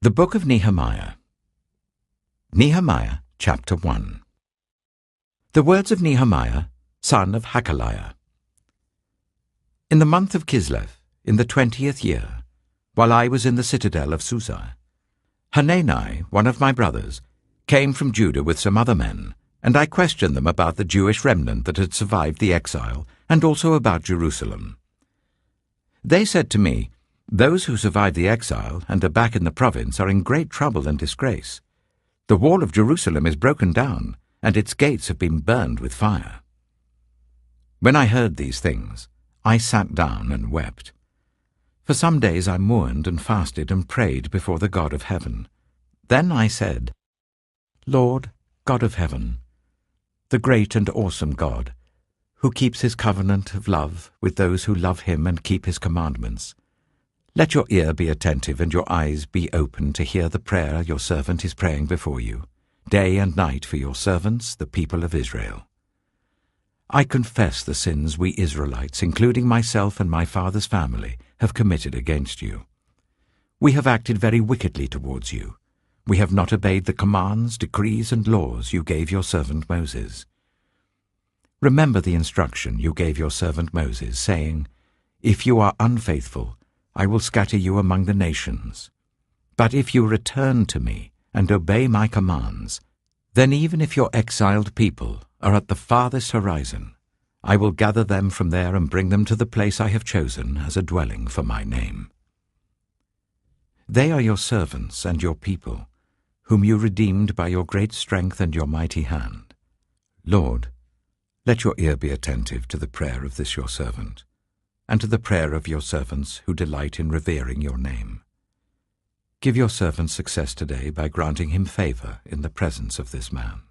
The Book of Nehemiah. Nehemiah, chapter 1. The words of Nehemiah, son of Hakaliah. In the month of Kislev, in the 20th year, while I was in the citadel of Suchet, Hanani, one of my brothers, came from Judah with some other men, and I questioned them about the Jewish remnant that had survived the exile, and also about Jerusalem. They said to me, "Those who survived the exile and are back in the province are in great trouble and disgrace. The wall of Jerusalem is broken down, and its gates have been burned with fire." When I heard these things, I sat down and wept. For some days I mourned and fasted and prayed before the God of heaven. Then I said, "Lord, God of heaven, the great and awesome God, who keeps his covenant of love with those who love him and keep his commandments, let your ear be attentive and your eyes be open to hear the prayer your servant is praying before you, day and night for your servants, the people of Israel. I confess the sins we Israelites, including myself and my father's family, have committed against you. We have acted very wickedly towards you. We have not obeyed the commands, decrees, and laws you gave your servant Moses. Remember the instruction you gave your servant Moses, saying, 'If you are unfaithful, I will scatter you among the nations. But if you return to me and obey my commands, then even if your exiled people are at the farthest horizon, I will gather them from there and bring them to the place I have chosen as a dwelling for my name. They are your servants and your people, whom you redeemed by your great strength and your mighty hand. Lord, let your ear be attentive to the prayer of this your servant, and to the prayer of your servants who delight in revering your name. Give your servant success today by granting him favor in the presence of this man."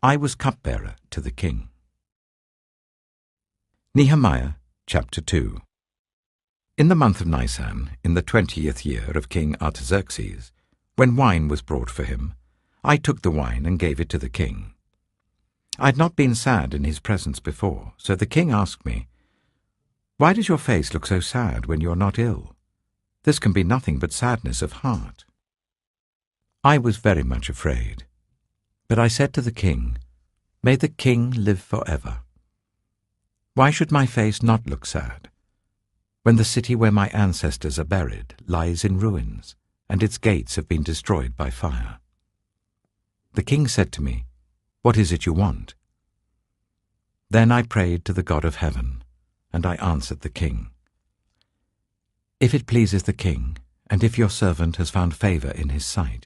I was cupbearer to the king. Nehemiah, chapter 2. In the month of Nisan, in the 20th year of King Artaxerxes, when wine was brought for him, I took the wine and gave it to the king. I had not been sad in his presence before, so the king asked me, "Why does your face look so sad when you are not ill? This can be nothing but sadness of heart." I was very much afraid, but I said to the king, "May the king live forever. Why should my face not look sad, when the city where my ancestors are buried lies in ruins, and its gates have been destroyed by fire?" The king said to me, "What is it you want?" Then I prayed to the God of heaven, and I answered the king, "If it pleases the king, and if your servant has found favor in his sight,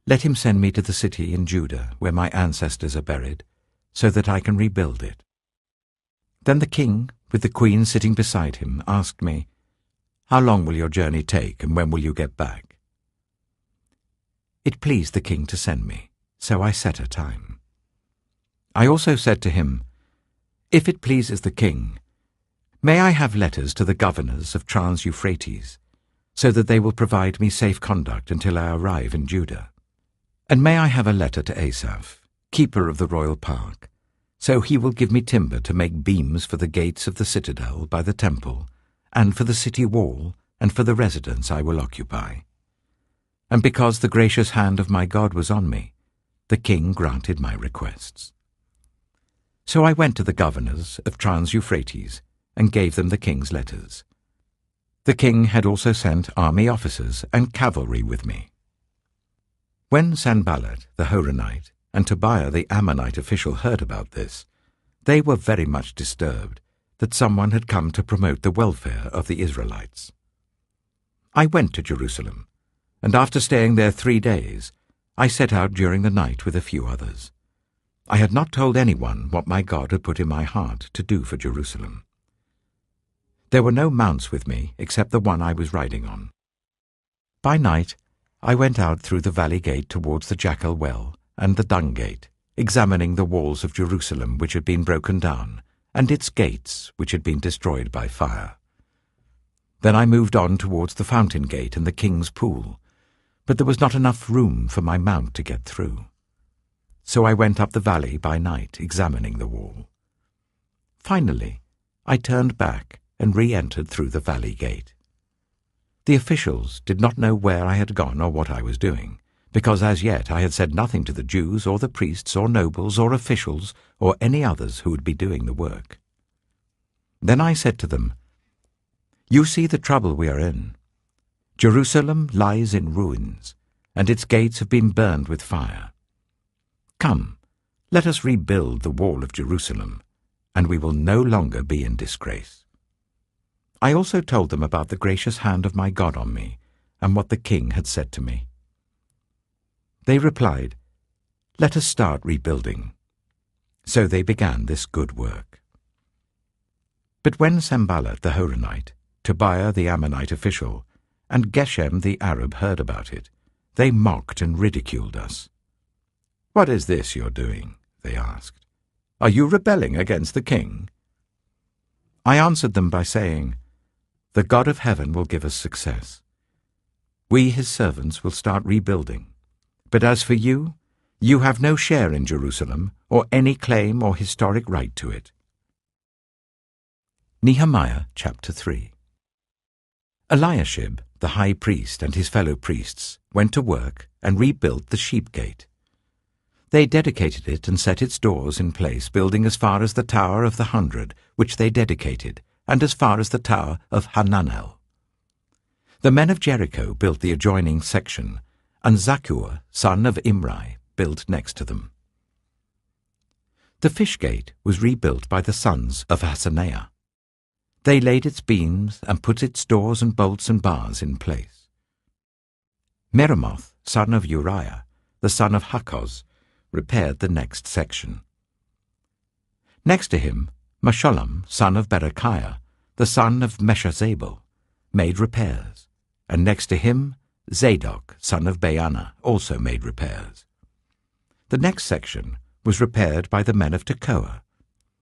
let him send me to the city in Judah where my ancestors are buried, so that I can rebuild it." Then the king, with the queen sitting beside him, asked me, "How long will your journey take, and when will you get back?" It pleased the king to send me, so I set a time. I also said to him, "If it pleases the king, may I have letters to the governors of Trans-Euphrates, so that they will provide me safe conduct until I arrive in Judah? And may I have a letter to Asaph, keeper of the royal park, so he will give me timber to make beams for the gates of the citadel by the temple, and for the city wall, and for the residence I will occupy." And because the gracious hand of my God was on me, the king granted my requests. So I went to the governors of Trans-Euphrates and gave them the king's letters. The king had also sent army officers and cavalry with me. When Sanballat the Horonite and Tobiah the Ammonite official heard about this, they were very much disturbed that someone had come to promote the welfare of the Israelites. I went to Jerusalem, and after staying there 3 days, I set out during the night with a few others. I had not told anyone what my God had put in my heart to do for Jerusalem. There were no mounts with me except the one I was riding on. By night, I went out through the valley gate towards the Jackal Well and the Dung Gate, examining the walls of Jerusalem which had been broken down, and its gates which had been destroyed by fire. Then I moved on towards the Fountain Gate and the King's Pool, but there was not enough room for my mount to get through. So I went up the valley by night, examining the wall. Finally, I turned back and re-entered through the valley gate. The officials did not know where I had gone or what I was doing, because as yet I had said nothing to the Jews or the priests or nobles or officials or any others who would be doing the work. Then I said to them, "You see the trouble we are in. Jerusalem lies in ruins, and its gates have been burned with fire. Come, let us rebuild the wall of Jerusalem, and we will no longer be in disgrace." I also told them about the gracious hand of my God on me, and what the king had said to me. They replied, "Let us start rebuilding." So they began this good work. But when Sanballat the Horonite, Tobiah the Ammonite official, and Geshem the Arab heard about it, they mocked and ridiculed us. "What is this you're doing?" they asked. "Are you rebelling against the king?" I answered them by saying, "The God of heaven will give us success. We, his servants, will start rebuilding. But as for you, you have no share in Jerusalem, or any claim or historic right to it." Nehemiah chapter 3. Eliashib, the high priest, and his fellow priests went to work and rebuilt the sheep gate. They dedicated it and set its doors in place, building as far as the Tower of the 100, which they dedicated, and as far as the Tower of Hananel. The men of Jericho built the adjoining section, and Zakkur, son of Imri, built next to them. The fish gate was rebuilt by the sons of Hassenaah. They laid its beams and put its doors and bolts and bars in place. Meremoth, son of Uriah, the son of Hakkoz, repaired the next section. Next to him, Meshullam, son of Berechiah, the son of Meshezabel, made repairs, and next to him, Zadok, son of Baana, also made repairs. The next section was repaired by the men of Tekoa,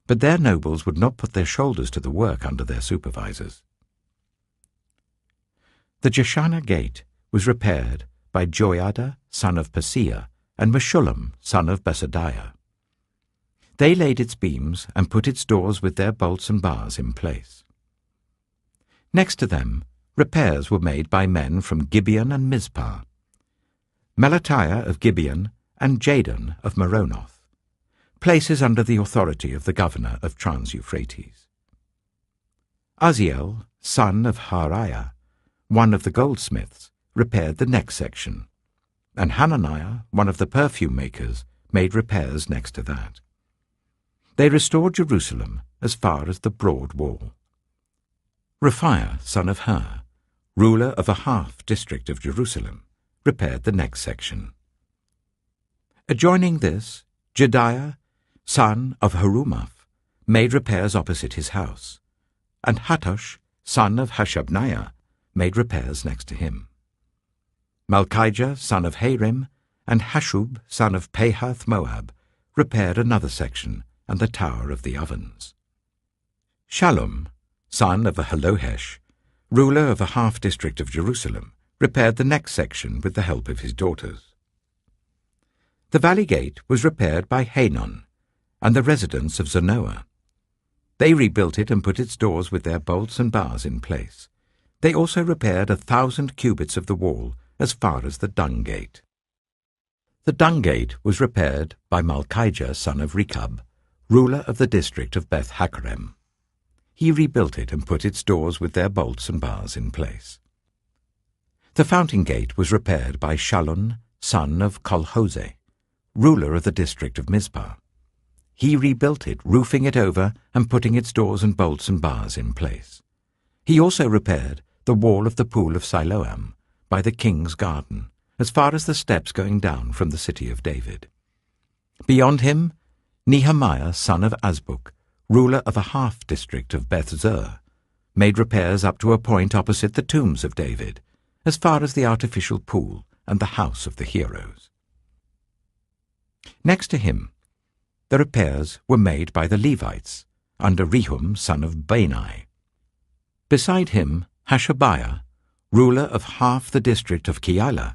but their nobles would not put their shoulders to the work under their supervisors. The Jeshanah gate was repaired by Joiada, son of Paseah, and Meshullam, son of Besadiah. They laid its beams and put its doors with their bolts and bars in place. Next to them, repairs were made by men from Gibeon and Mizpah, Melatiah of Gibeon and Jadon of Meronoth, places under the authority of the governor of Trans-Euphrates. Uzziel, son of Hariah, one of the goldsmiths, repaired the next section, and Hananiah, one of the perfume makers, made repairs next to that. They restored Jerusalem as far as the broad wall. Raphiah, son of Hur, ruler of a half-district of Jerusalem, repaired the next section. Adjoining this, Jediah, son of Harumaph, made repairs opposite his house, and Hattush, son of Hashabniah, made repairs next to him. Malchijah, son of Harim, and Hashub, son of Pahath Moab, repaired another section and the Tower of the Ovens. Shallum, son of Halohesh, ruler of a half-district of Jerusalem, repaired the next section with the help of his daughters. The valley gate was repaired by Hanon and the residents of Zanoah. They rebuilt it and put its doors with their bolts and bars in place. They also repaired 1,000 cubits of the wall as far as the dung gate. The dung gate was repaired by Malchijah, son of Rechab, ruler of the district of Beth Hakerem. He rebuilt it and put its doors with their bolts and bars in place. The fountain gate was repaired by Shallun, son of Colhose, ruler of the district of Mizpah. He rebuilt it, roofing it over and putting its doors and bolts and bars in place. He also repaired the wall of the pool of Siloam by the king's garden, as far as the steps going down from the city of David. Beyond him, Nehemiah, son of Azbuk, ruler of a half-district of Beth-zur, made repairs up to a point opposite the tombs of David, as far as the artificial pool and the house of the heroes. Next to him, the repairs were made by the Levites, under Rehum, son of Bani. Beside him, Hashabiah, ruler of half the district of Keilah,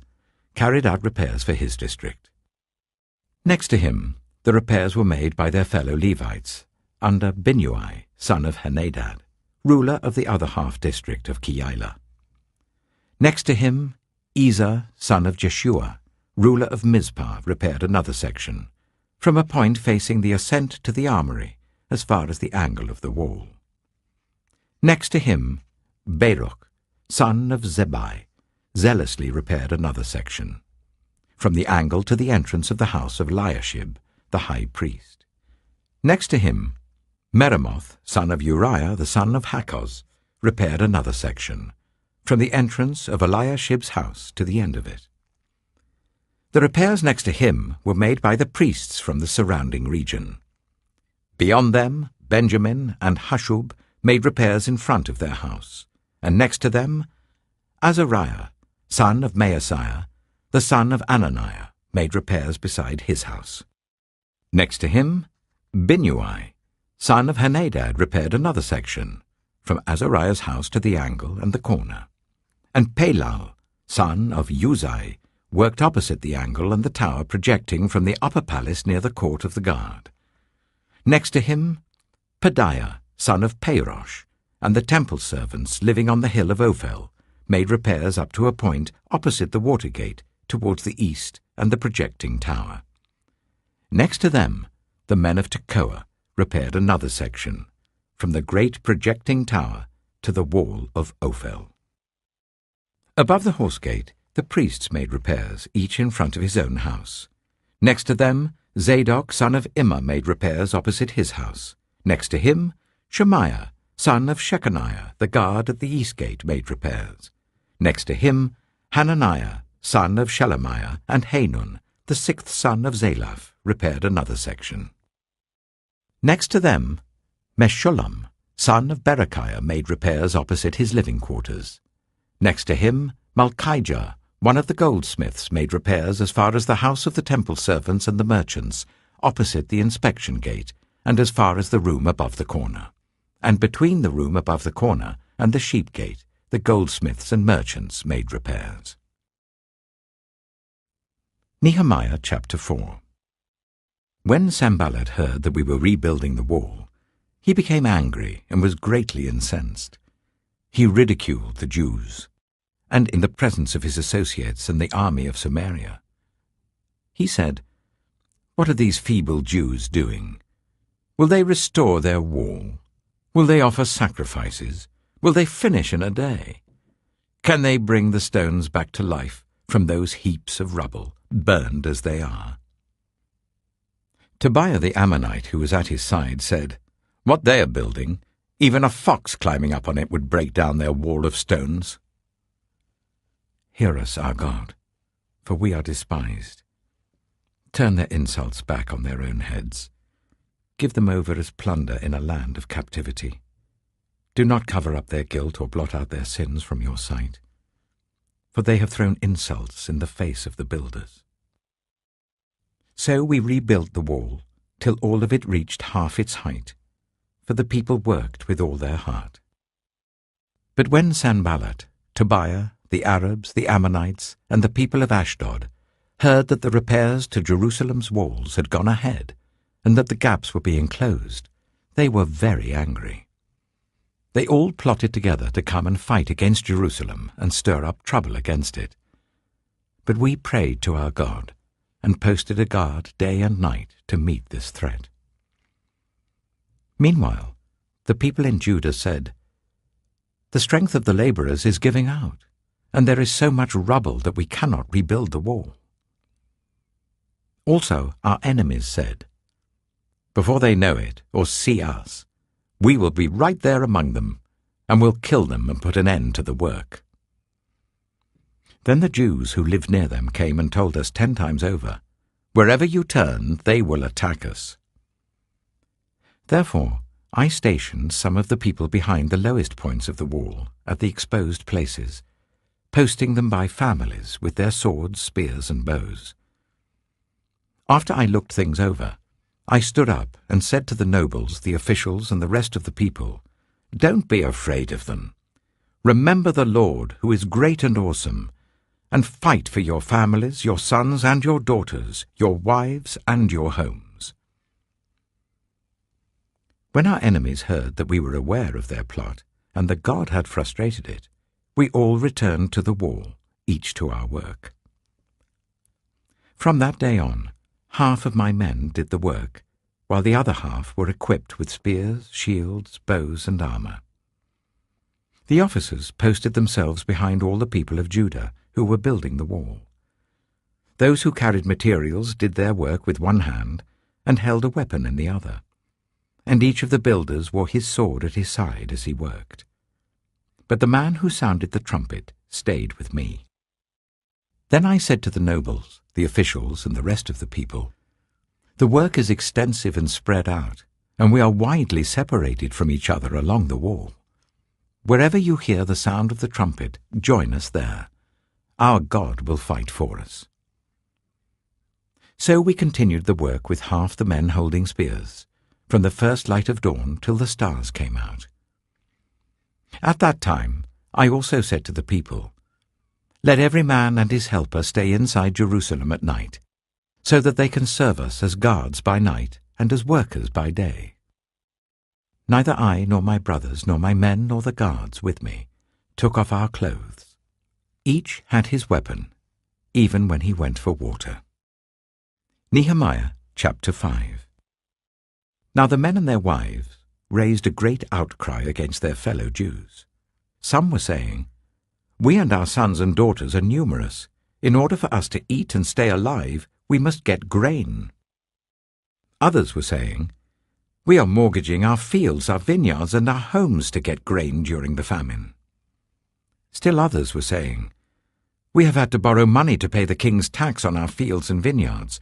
carried out repairs for his district. Next to him, the repairs were made by their fellow Levites, under Binnui, son of Henadad, ruler of the other half-district of Keilah. Next to him, Ezer, son of Jeshua, ruler of Mizpah, repaired another section, from a point facing the ascent to the armory, as far as the angle of the wall. Next to him, Baruch, son of Zebai, zealously repaired another section, from the angle to the entrance of the house of Eliashib, the high priest. Next to him, Meremoth, son of Uriah, the son of Hakkoz, repaired another section, from the entrance of Eliashib's house to the end of it. The repairs next to him were made by the priests from the surrounding region. Beyond them, Benjamin and Hashub made repairs in front of their house, and next to them, Azariah, son of Maaseiah, the son of Ananiah, made repairs beside his house. Next to him, Binnui, son of Henadad, repaired another section, from Azariah's house to the angle and the corner. And Palal, son of Uzai, worked opposite the angle and the tower projecting from the upper palace near the court of the guard. Next to him, Pedaiah, son of Poirot, and the temple servants living on the hill of Ophel, made repairs up to a point opposite the water gate towards the east and the projecting tower. Next to them, the men of Tekoa repaired another section, from the great projecting tower to the wall of Ophel. Above the horse gate, the priests made repairs, each in front of his own house. Next to them, Zadok, son of Immer, made repairs opposite his house. Next to him, Shemaiah, son of Shechaniah, the guard at the east gate, made repairs. Next to him, Hananiah, son of Shelemiah, and Hanun, the sixth son of Zalaph, repaired another section. Next to them, Meshullam, son of Berechiah, made repairs opposite his living quarters. Next to him, Malchijah, one of the goldsmiths, made repairs as far as the house of the temple servants and the merchants, opposite the inspection gate, and as far as the room above the corner. And between the room above the corner and the sheep gate, the goldsmiths and merchants made repairs. Nehemiah chapter 4. When Sanballat heard that we were rebuilding the wall, he became angry and was greatly incensed. He ridiculed the Jews, and in the presence of his associates and the army of Samaria. He said, "What are these feeble Jews doing? Will they restore their wall? Will they offer sacrifices? Will they finish in a day? Can they bring the stones back to life from those heaps of rubble, burned as they are?" Tobiah the Ammonite, who was at his side, said, "What they are building, even a fox climbing up on it would break down their wall of stones." Hear us, our God, for we are despised. Turn their insults back on their own heads. Give them over as plunder in a land of captivity. Do not cover up their guilt or blot out their sins from your sight, for they have thrown insults in the face of the builders. So we rebuilt the wall, till all of it reached half its height, for the people worked with all their heart. But when Sanballat, Tobiah, the Arabs, the Ammonites, and the people of Ashdod heard that the repairs to Jerusalem's walls had gone ahead, and that the gaps were being closed, they were very angry. They all plotted together to come and fight against Jerusalem and stir up trouble against it. But we prayed to our God, and posted a guard day and night to meet this threat. Meanwhile, the people in Judah said, "The strength of the laborers is giving out, and there is so much rubble that we cannot rebuild the wall." Also our enemies said, "Before they know it or see us, we will be right there among them, and will kill them and put an end to the work." Then the Jews who lived near them came and told us 10 times over, "Wherever you turn, they will attack us." Therefore I stationed some of the people behind the lowest points of the wall, at the exposed places, posting them by families with their swords, spears, and bows. After I looked things over, I stood up and said to the nobles, the officials, and the rest of the people, "Don't be afraid of them. Remember the Lord, who is great and awesome, and fight for your families, your sons and your daughters, your wives and your homes." When our enemies heard that we were aware of their plot, and that God had frustrated it, we all returned to the wall, each to our work. From that day on, half of my men did the work, while the other half were equipped with spears, shields, bows, and armor. The officers posted themselves behind all the people of Judah who were building the wall. Those who carried materials did their work with one hand and held a weapon in the other, and each of the builders wore his sword at his side as he worked. But the man who sounded the trumpet stayed with me. Then I said to the nobles, the officials, and the rest of the people, "The work is extensive and spread out, and we are widely separated from each other along the wall. Wherever you hear the sound of the trumpet, join us there. Our God will fight for us." So we continued the work with half the men holding spears, from the first light of dawn till the stars came out. At that time I also said to the people, "Let every man and his helper stay inside Jerusalem at night, so that they can serve us as guards by night and as workers by day." Neither I nor my brothers nor my men nor the guards with me took off our clothes. Each had his weapon, even when he went for water. Nehemiah chapter 5. Now the men and their wives raised a great outcry against their fellow Jews. Some were saying, "We and our sons and daughters are numerous. In order for us to eat and stay alive, we must get grain." Others were saying, "We are mortgaging our fields, our vineyards, and our homes to get grain during the famine." Still others were saying, "We have had to borrow money to pay the king's tax on our fields and vineyards.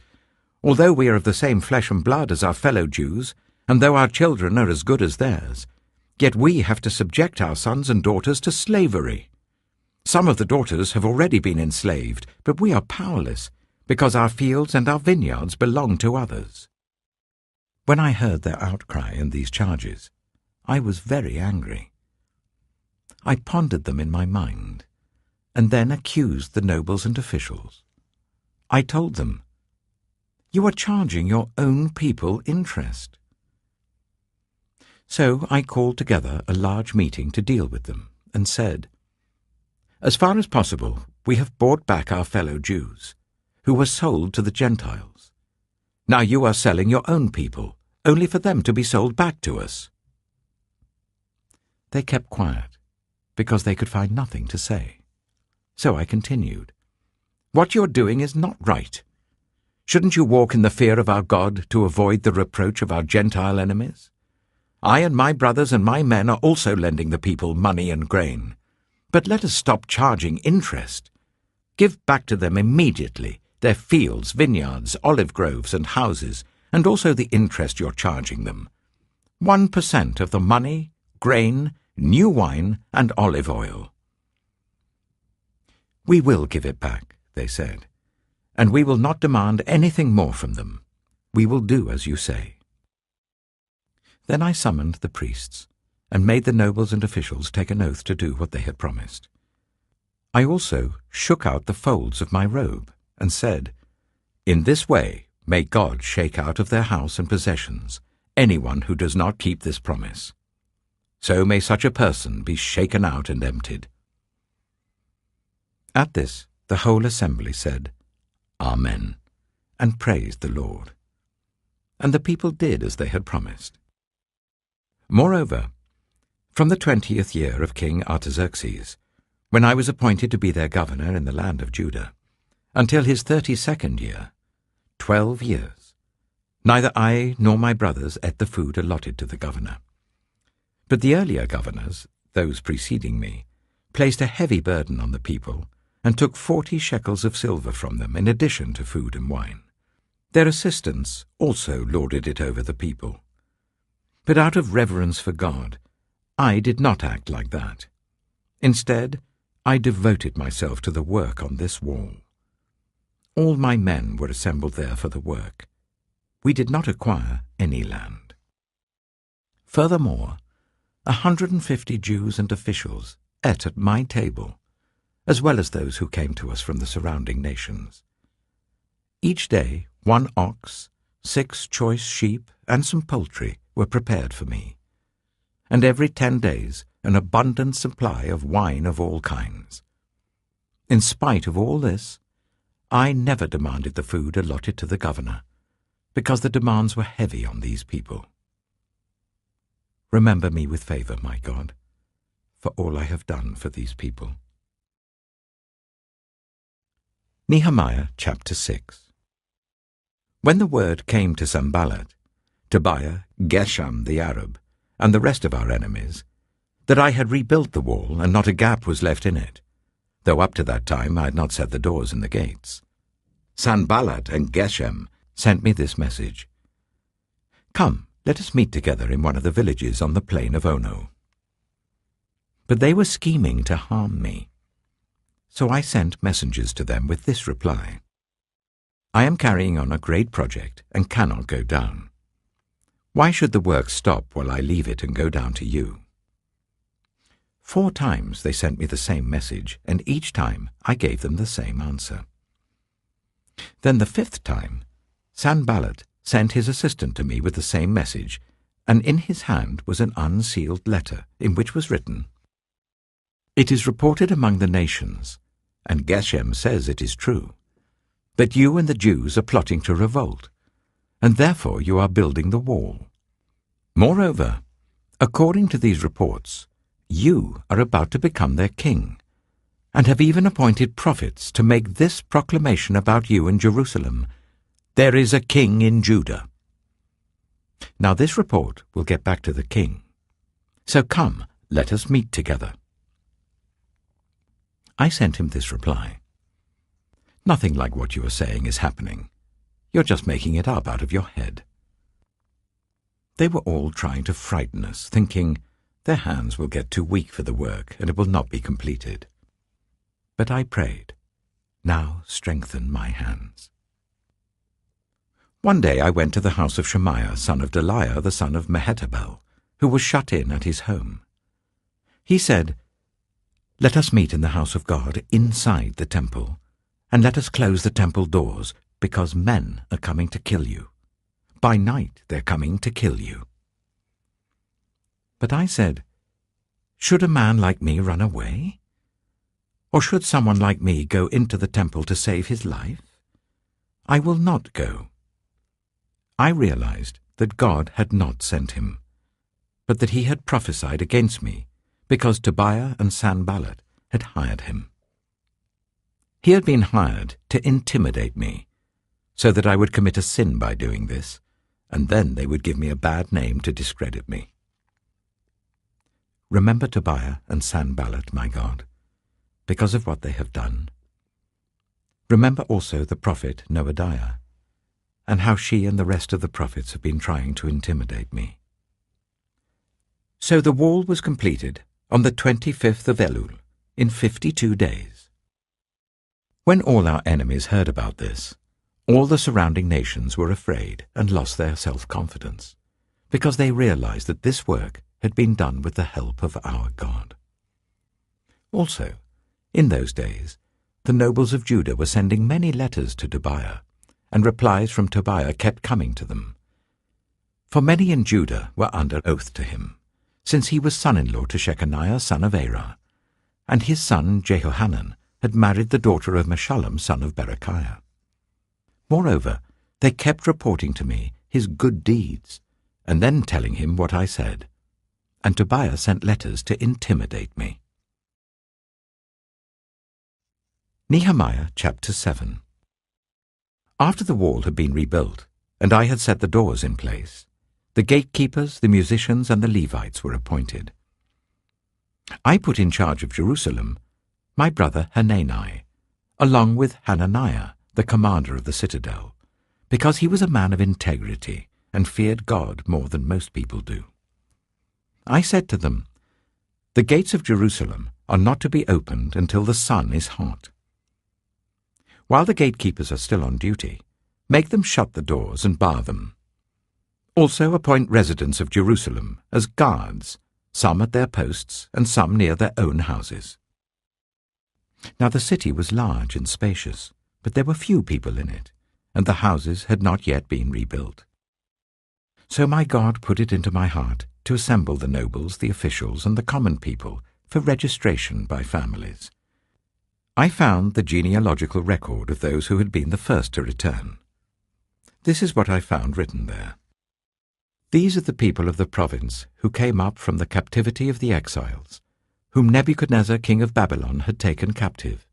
Although we are of the same flesh and blood as our fellow Jews, and though our children are as good as theirs, yet we have to subject our sons and daughters to slavery. Some of the daughters have already been enslaved, but we are powerless, because our fields and our vineyards belong to others." When I heard their outcry and these charges, I was very angry. I pondered them in my mind, and then accused the nobles and officials. I told them, "You are charging your own people interest." So I called together a large meeting to deal with them, and said, "As far as possible, we have bought back our fellow Jews, who were sold to the Gentiles. Now you are selling your own people, only for them to be sold back to us." They kept quiet, because they could find nothing to say. So I continued, "What you're doing is not right. Shouldn't you walk in the fear of our God to avoid the reproach of our Gentile enemies? I and my brothers and my men are also lending the people money and grain. But let us stop charging interest. Give back to them immediately their fields, vineyards, olive groves, and houses, and also the interest you're charging them. 1% of the money, grain, new wine, and olive oil." "We will give it back," they said, "and we will not demand anything more from them. We will do as you say." Then I summoned the priests, and made the nobles and officials take an oath to do what they had promised. I also shook out the folds of my robe, and said, "In this way may God shake out of their house and possessions anyone who does not keep this promise. So may such a person be shaken out and emptied." At this the whole assembly said, "Amen," and praised the Lord. And the people did as they had promised. Moreover, from the 20th year of King Artaxerxes, when I was appointed to be their governor in the land of Judah, until his 32nd year, 12 years, neither I nor my brothers ate the food allotted to the governor. But the earlier governors, those preceding me, placed a heavy burden on the people, and took 40 shekels of silver from them in addition to food and wine. Their assistants also lorded it over the people. But out of reverence for God, I did not act like that. Instead, I devoted myself to the work on this wall. All my men were assembled there for the work. We did not acquire any land. Furthermore, 150 Jews and officials ate at my table, as well as those who came to us from the surrounding nations. Each day 1 ox, 6 choice sheep, and some poultry were prepared for me, and every 10 days an abundant supply of wine of all kinds. In spite of all this, I never demanded the food allotted to the governor, because the demands were heavy on these people. Remember me with favor, my God, for all I have done for these people. Nehemiah chapter 6. When the word came to Sanballat, Tobiah, Geshem the Arab, and the rest of our enemies, that I had rebuilt the wall and not a gap was left in it, though up to that time I had not set the doors and the gates, Sanballat and Geshem sent me this message: "Come, let us meet together in one of the villages on the plain of Ono." But they were scheming to harm me. So I sent messengers to them with this reply: "I am carrying on a great project and cannot go down. Why should the work stop while I leave it and go down to you?" 4 times they sent me the same message, and each time I gave them the same answer. Then the 5th time, Sanballat sent his assistant to me with the same message, and in his hand was an unsealed letter in which was written, "It is reported among the nations, and Geshem says it is true, that you and the Jews are plotting to revolt, and therefore you are building the wall. Moreover, according to these reports, you are about to become their king, and have even appointed prophets to make this proclamation about you in Jerusalem: there is a king in Judah. Now this report will get back to the king. So come, let us meet together." I sent him this reply: "Nothing like what you are saying is happening. You're just making it up out of your head." They were all trying to frighten us, thinking their hands will get too weak for the work and it will not be completed. But I prayed, "Now strengthen my hands." One day I went to the house of Shemaiah, son of Delaiah, the son of Mehetabel, who was shut in at his home. He said, "Let us meet in the house of God inside the temple, and let us close the temple doors, because men are coming to kill you. By night they're coming to kill you." But I said, "Should a man like me run away? Or should someone like me go into the temple to save his life? I will not go." I realized that God had not sent him, but that he had prophesied against me, because Tobiah and Sanballat had hired him. He had been hired to intimidate me, so that I would commit a sin by doing this, and then they would give me a bad name to discredit me. Remember Tobiah and Sanballat, my God, because of what they have done. Remember also the prophet Noadiah, and how she and the rest of the prophets have been trying to intimidate me. So the wall was completed on the 25th of Elul, in 52 days. When all our enemies heard about this, all the surrounding nations were afraid and lost their self-confidence, because they realized that this work had been done with the help of our God. Also, in those days, the nobles of Judah were sending many letters to Tobiah, and replies from Tobiah kept coming to them. For many in Judah were under oath to him, since he was son-in-law to Shechaniah son of Arah, and his son Jehohanan had married the daughter of Meshullam son of Berechiah. Moreover, they kept reporting to me his good deeds, and then telling him what I said, and Tobiah sent letters to intimidate me. Nehemiah chapter 7. After the wall had been rebuilt, and I had set the doors in place, the gatekeepers, the musicians, and the Levites were appointed. I put in charge of Jerusalem my brother Hanani, along with Hananiah, the commander of the citadel, because he was a man of integrity and feared God more than most people do. I said to them, "The gates of Jerusalem are not to be opened until the sun is hot. While the gatekeepers are still on duty, make them shut the doors and bar them. Also appoint residents of Jerusalem as guards, some at their posts and some near their own houses." Now the city was large and spacious, but there were few people in it, and the houses had not yet been rebuilt. So my God put it into my heart to assemble the nobles, the officials, and the common people for registration by families. I found the genealogical record of those who had been the first to return. This is what I found written there. These are the people of the province who came up from the captivity of the exiles, whom Nebuchadnezzar king of Babylon had taken captive.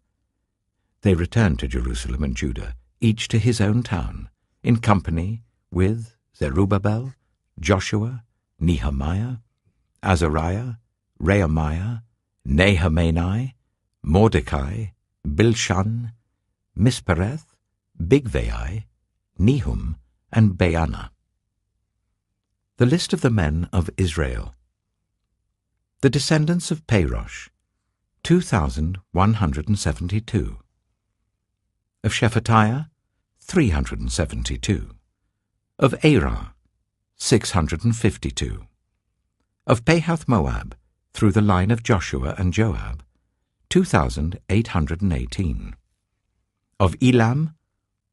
They returned to Jerusalem and Judah, each to his own town, in company with Zerubbabel, Joshua, Nehemiah, Azariah, Rehemiah, Nehemiah, Mordecai, Bilshan, Mispereth, Bigvai, Nehum, and Baanah. The list of the men of Israel. The descendants of Poirot, 2,172. Of Shephatiah, 372. Of Arah, 652. Of Pahath Moab, through the line of Joshua and Joab, 2,818. Of Elam,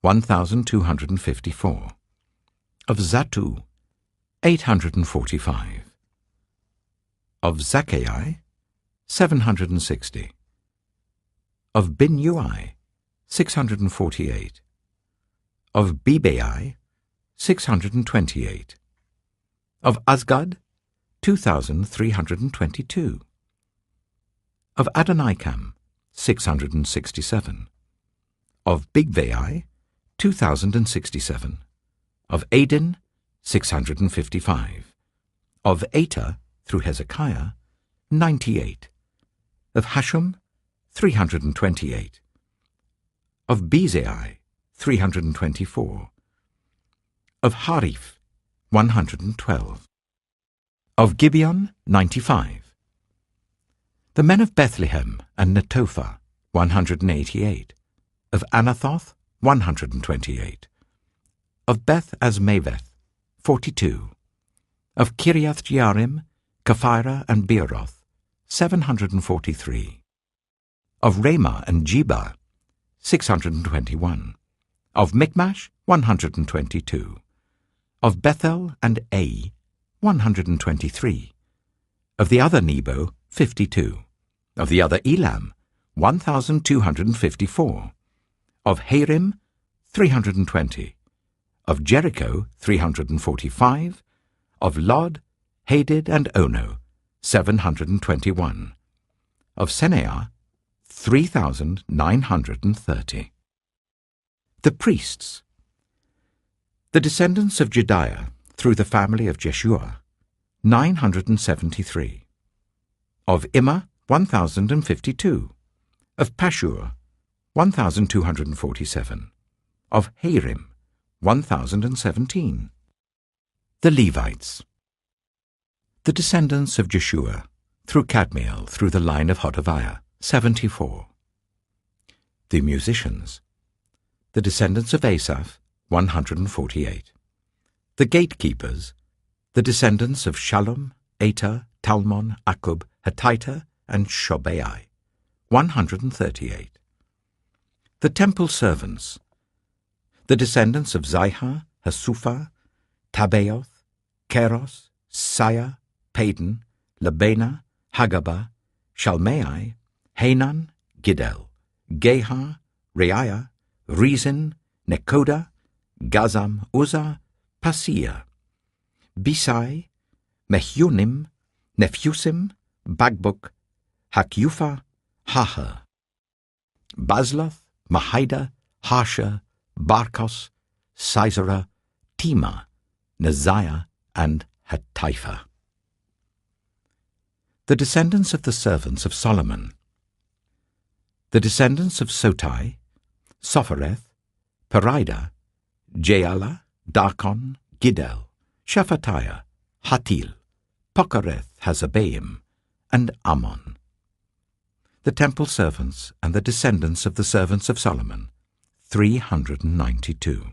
1,254. Of Zattu, 845. Of Zaccai, 760. Of Binnui, 648. Of Bebai, 628. Of Azgad, 2,322. Of Adonikam, 667. Of Bigvai, 2,067. Of Adin, 655. Of Atah, through Hezekiah, 98. Of Hashum, 328. Of Bezai, 324. Of Hariph, 112. Of Gibeon, 95. The men of Bethlehem and Netophah, 188. Of Anathoth, 128. Of Beth Azmaveth, 42. Of Kiriath Jearim, Kephirah, and Beeroth, 743. Of Ramah and Jeba, 621. Of Michmash, 122. Of Bethel and Ai, 123. Of the other Nebo, 52. Of the other Elam, 1,254. Of Harim, 320. Of Jericho, 345. Of Lod, Hadid, and Ono, 721. Of Seneah, 3,930. The priests. The descendants of Jediah, through the family of Jeshua, 973. Of Immer, 1,052. Of Pashur, 1,247. Of Harim, 1,017. The Levites. The descendants of Jeshua, through Kadmiel, through the line of Hodaviah, 74. The musicians. The descendants of Asaph, 148. The gatekeepers. The descendants of Shallum, Atah, Talmon, Akub, Hatita, and Shobai, 138. The temple servants. The descendants of Zihah, Hasupha, Tabaoth, Keros, Saya, Padan, Labana, Hagabah, Shalmai, Hanan, Giddel, Gehar, Reiah, Rezin, Nekoda, Gazam, Uzzah, Paseah, Bisai, Mehunim, Nephusim, Bagbuk, Hakyupha, Haher, Bazloth, Mahida, Harsha, Barkos, Sisera, Tema, Neziah, and Hatipha. The descendants of the servants of Solomon. The descendants of Sotai, Sophereth, Perida, Jaala, Darkon, Giddel, Shephatiah, Hatil, Pokereth Hazabaim, and Ammon. The temple servants and the descendants of the servants of Solomon, 392.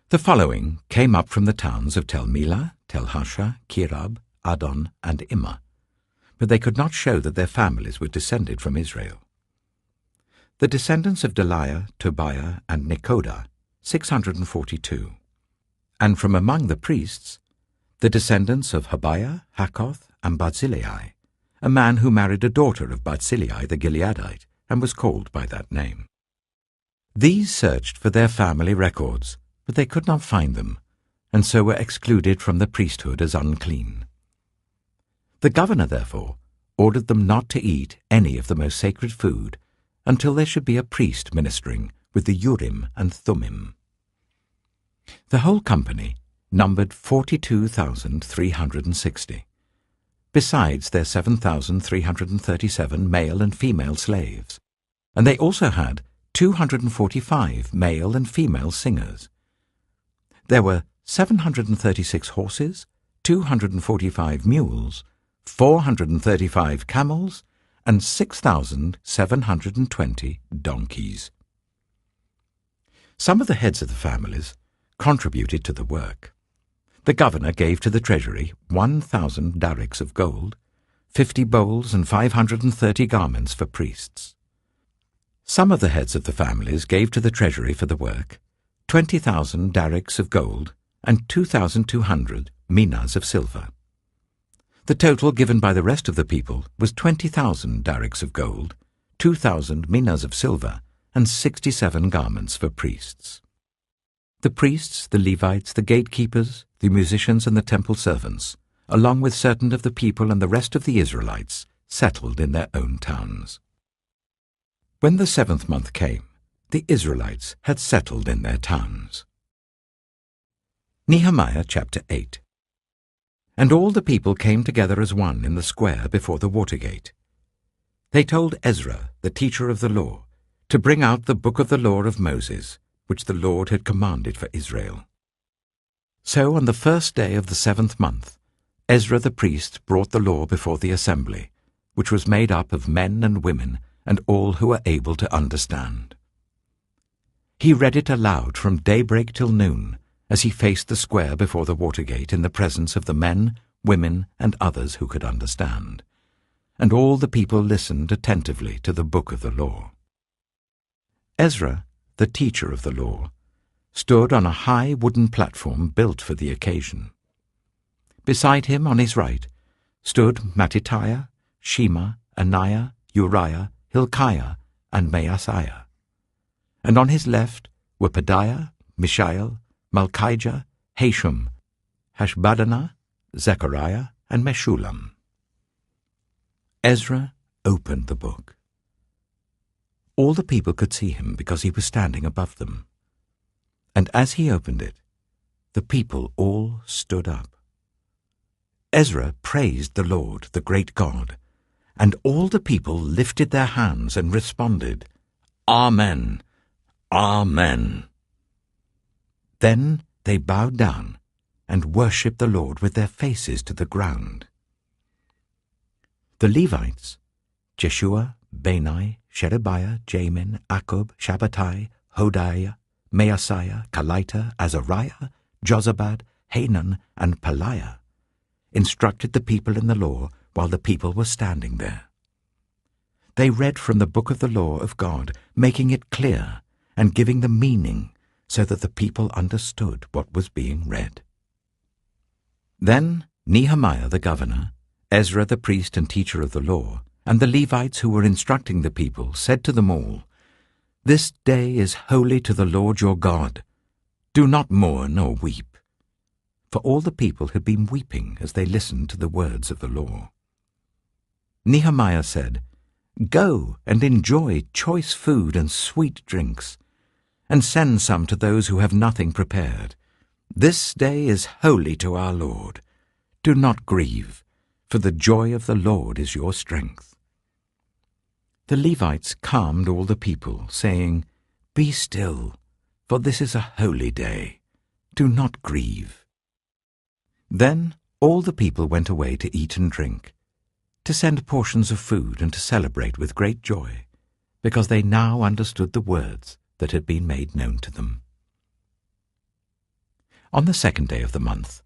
The following came up from the towns of Tel Melah, Tel Harsha, Kirab, Adon, and Immer, but they could not show that their families were descended from Israel. The descendants of Deliah, Tobiah, and Nekoda, 642. And from among the priests, the descendants of Hobaiah, Hakoth, and Barzillai, a man who married a daughter of Barzillai the Gileadite and was called by that name. These searched for their family records, but they could not find them, and so were excluded from the priesthood as unclean. The governor, therefore, ordered them not to eat any of the most sacred food until there should be a priest ministering with the Urim and Thummim. The whole company numbered 42,360, besides their 7,337 male and female slaves, and they also had 245 male and female singers. There were 736 horses, 245 mules, 435 camels, and 6,720 donkeys. Some of the heads of the families contributed to the work. The governor gave to the treasury 1,000 darics of gold, 50 bowls, and 530 garments for priests. Some of the heads of the families gave to the treasury for the work 20,000 darics of gold and 2,200 minas of silver. The total given by the rest of the people was 20,000 darics of gold, 2,000 minas of silver, and 67 garments for priests. The priests, the Levites, the gatekeepers, the musicians, and the temple servants, along with certain of the people and the rest of the Israelites, settled in their own towns. When the 7th month came, the Israelites had settled in their towns. Nehemiah chapter 8. And all the people came together as one in the square before the water gate. They told Ezra, the teacher of the law, to bring out the book of the law of Moses, which the Lord had commanded for Israel. So on the first day of the 7th month, Ezra the priest brought the law before the assembly, which was made up of men and women and all who were able to understand. He read it aloud from daybreak till noon, as he faced the square before the water gate in the presence of the men, women, and others who could understand. And all the people listened attentively to the book of the law. Ezra, the teacher of the law, stood on a high wooden platform built for the occasion. Beside him, on his right, stood Mattithiah, Shema, Ananiah, Uriah, Hilkiah, and Maaseiah. And on his left were Pedaiah, Mishael, Malchijah, Hashum, Hashbaddanah, Zechariah, and Meshullam. Ezra opened the book. All the people could see him because he was standing above them. And as he opened it, the people all stood up. Ezra praised the Lord, the great God, and all the people lifted their hands and responded, Amen, Amen. Then they bowed down and worshipped the Lord with their faces to the ground. The Levites, Jeshua, Bani, Sherebiah, Jamin, Akkub, Shabbatai, Hodiah, Maaseiah, Kelita, Azariah, Jozabad, Hanan, and Pelaiah, instructed the people in the law while the people were standing there. They read from the book of the law of God, making it clear and giving the meaning so that the people understood what was being read. Then Nehemiah the governor, Ezra the priest and teacher of the law, and the Levites who were instructing the people said to them all, This day is holy to the Lord your God. Do not mourn or weep. For all the people had been weeping as they listened to the words of the law. Nehemiah said, Go and enjoy choice food and sweet drinks, and send some to those who have nothing prepared. This day is holy to our Lord. Do not grieve, for the joy of the Lord is your strength. The Levites calmed all the people, saying, Be still, for this is a holy day. Do not grieve. Then all the people went away to eat and drink, to send portions of food and to celebrate with great joy, because they now understood the words that had been made known to them. On the 2nd day of the month,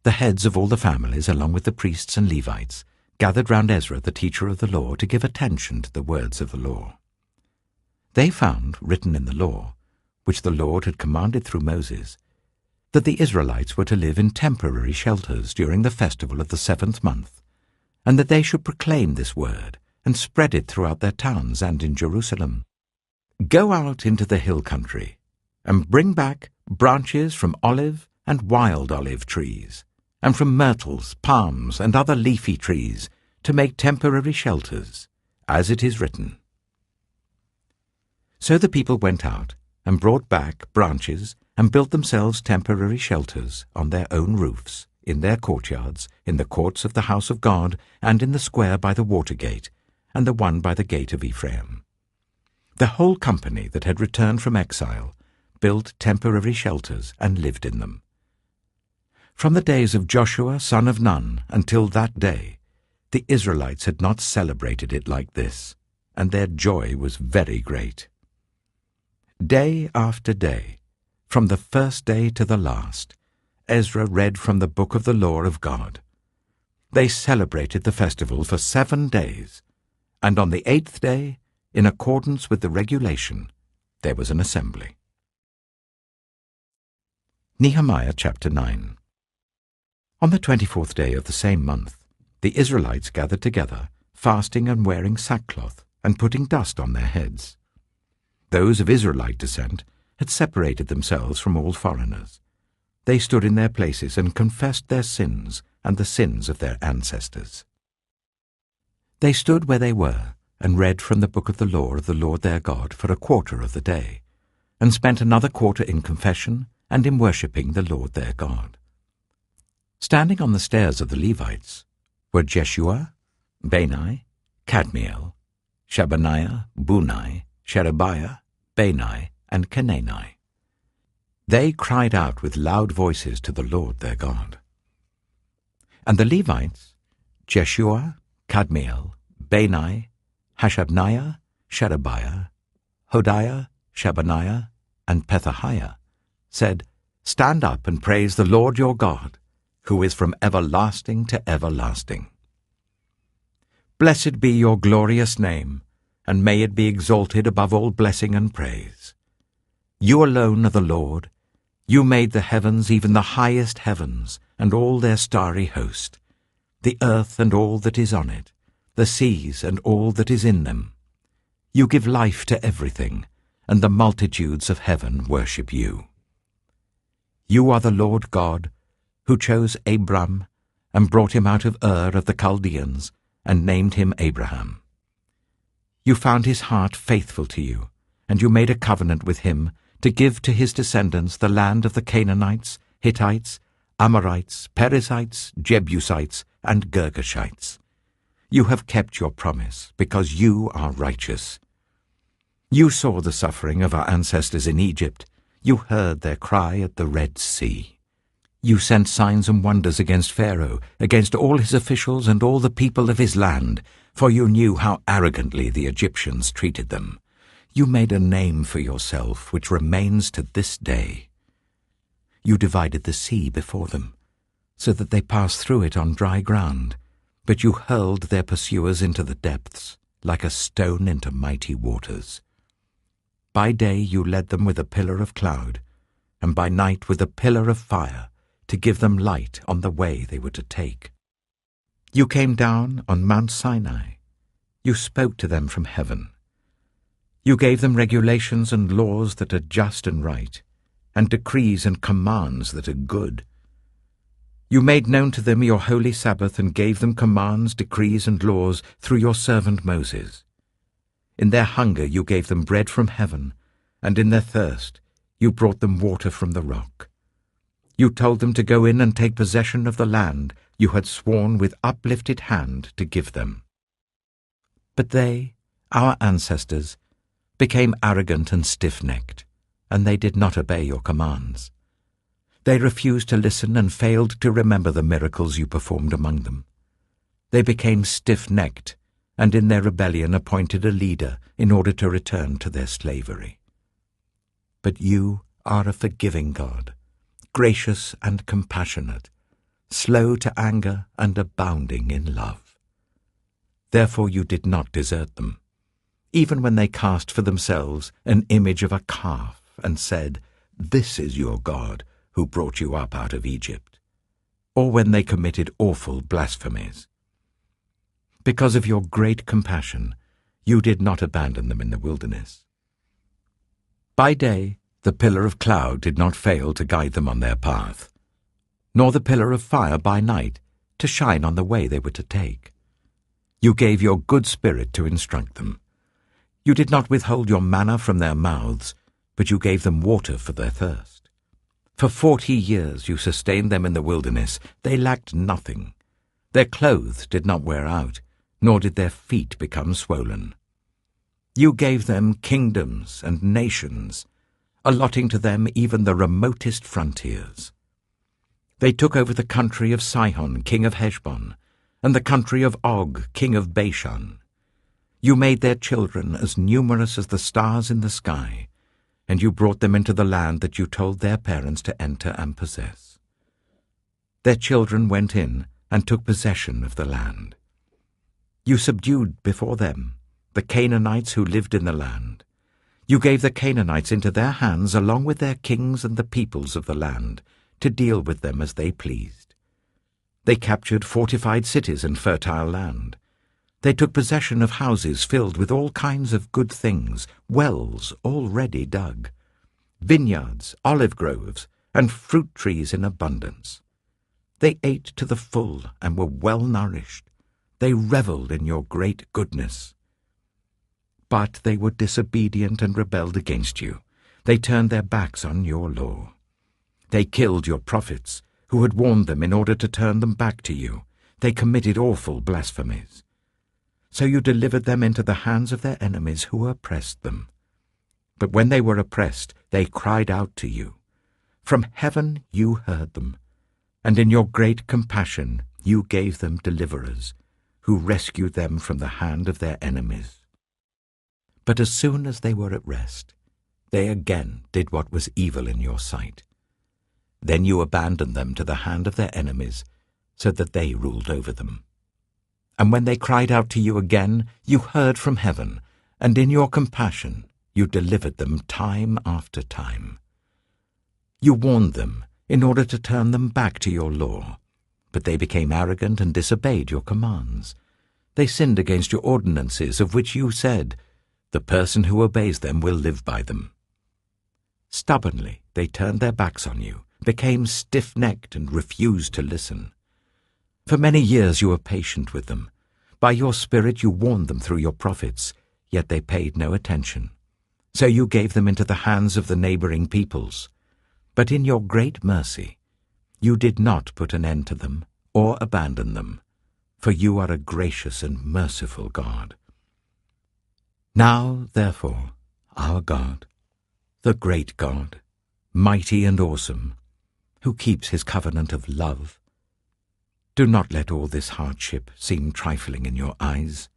the heads of all the families, along with the priests and Levites, gathered round Ezra, the teacher of the law, to give attention to the words of the law. They found, written in the law, which the Lord had commanded through Moses, that the Israelites were to live in temporary shelters during the festival of the 7th month, and that they should proclaim this word and spread it throughout their towns and in Jerusalem. Go out into the hill country, and bring back branches from olive and wild olive trees, and from myrtles, palms, and other leafy trees, to make temporary shelters, as it is written. So the people went out, and brought back branches, and built themselves temporary shelters on their own roofs, in their courtyards, in the courts of the house of God, and in the square by the water gate, and the one by the gate of Ephraim. The whole company that had returned from exile built temporary shelters and lived in them. From the days of Joshua son of Nun until that day, the Israelites had not celebrated it like this, and their joy was very great. Day after day, from the first day to the last, Ezra read from the book of the law of God. They celebrated the festival for 7 days, and on the 8th day, in accordance with the regulation, there was an assembly. Nehemiah chapter 9. On the 24th day of the same month, the Israelites gathered together, fasting and wearing sackcloth, and putting dust on their heads. Those of Israelite descent had separated themselves from all foreigners. They stood in their places and confessed their sins and the sins of their ancestors. They stood where they were and read from the book of the law of the Lord their God for a quarter of the day, and spent another quarter in confession and in worshipping the Lord their God. Standing on the stairs of the Levites were Jeshua, Bani, Kadmiel, Shebaniah, Bunai, Sherebiah, Bani, and Kenani. They cried out with loud voices to the Lord their God. And the Levites, Jeshua, Kadmiel, Bani, Hashabniah, Sherebiah, Hodiah, Shebaniah, and Pethahiah, said, Stand up and praise the Lord your God, who is from everlasting to everlasting. Blessed be your glorious name, and may it be exalted above all blessing and praise. You alone are the Lord. You made the heavens, even the highest heavens, and all their starry host, the earth and all that is on it, the seas and all that is in them. You give life to everything, and the multitudes of heaven worship you. You are the Lord God, who chose Abram, and brought him out of Ur of the Chaldeans, and named him Abraham. You found his heart faithful to you, and you made a covenant with him to give to his descendants the land of the Canaanites, Hittites, Amorites, Perizzites, Jebusites, and Girgashites. You have kept your promise, because you are righteous. You saw the suffering of our ancestors in Egypt. You heard their cry at the Red Sea. You sent signs and wonders against Pharaoh, against all his officials and all the people of his land, for you knew how arrogantly the Egyptians treated them. You made a name for yourself, which remains to this day. You divided the sea before them, so that they passed through it on dry ground, but you hurled their pursuers into the depths, like a stone into mighty waters. By day you led them with a pillar of cloud, and by night with a pillar of fire, to give them light on the way they were to take. You came down on Mount Sinai. You spoke to them from heaven. You gave them regulations and laws that are just and right, and decrees and commands that are good. You made known to them your holy Sabbath and gave them commands, decrees, and laws through your servant Moses. In their hunger you gave them bread from heaven, and in their thirst you brought them water from the rock. You told them to go in and take possession of the land you had sworn with uplifted hand to give them. But they, our ancestors, became arrogant and stiff-necked, and they did not obey your commands. They refused to listen and failed to remember the miracles you performed among them. They became stiff-necked, and in their rebellion appointed a leader in order to return to their slavery. But you are a forgiving God, gracious and compassionate, slow to anger and abounding in love. Therefore you did not desert them, even when they cast for themselves an image of a calf and said, This is your God, who brought you up out of Egypt, or when they committed awful blasphemies. Because of your great compassion, you did not abandon them in the wilderness. By day, the pillar of cloud did not fail to guide them on their path, nor the pillar of fire by night to shine on the way they were to take. You gave your good spirit to instruct them. You did not withhold your manna from their mouths, but you gave them water for their thirst. For 40 years you sustained them in the wilderness. They lacked nothing. Their clothes did not wear out, nor did their feet become swollen. You gave them kingdoms and nations, allotting to them even the remotest frontiers. They took over the country of Sihon, king of Heshbon, and the country of Og, king of Bashan. You made their children as numerous as the stars in the sky, and you brought them into the land that you told their parents to enter and possess. Their children went in and took possession of the land. You subdued before them the Canaanites who lived in the land. You gave the Canaanites into their hands along with their kings and the peoples of the land, to deal with them as they pleased. They captured fortified cities and fertile land. They took possession of houses filled with all kinds of good things, wells already dug, vineyards, olive groves, and fruit trees in abundance. They ate to the full and were well nourished. They reveled in your great goodness. But they were disobedient and rebelled against you. They turned their backs on your law. They killed your prophets, who had warned them in order to turn them back to you. They committed awful blasphemies. So you delivered them into the hands of their enemies who oppressed them. But when they were oppressed, they cried out to you. From heaven you heard them, and in your great compassion you gave them deliverers, who rescued them from the hand of their enemies. But as soon as they were at rest, they again did what was evil in your sight. Then you abandoned them to the hand of their enemies, so that they ruled over them. And when they cried out to you again, you heard from heaven, and in your compassion you delivered them time after time. You warned them in order to turn them back to your law, but they became arrogant and disobeyed your commands. They sinned against your ordinances, of which you said, "The person who obeys them will live by them." Stubbornly they turned their backs on you, became stiff-necked and refused to listen. For many years you were patient with them. By your Spirit you warned them through your prophets, yet they paid no attention. So you gave them into the hands of the neighboring peoples. But in your great mercy you did not put an end to them or abandon them, for you are a gracious and merciful God. Now, therefore, our God, the great God, mighty and awesome, who keeps his covenant of love, do not let all this hardship seem trifling in your eyes,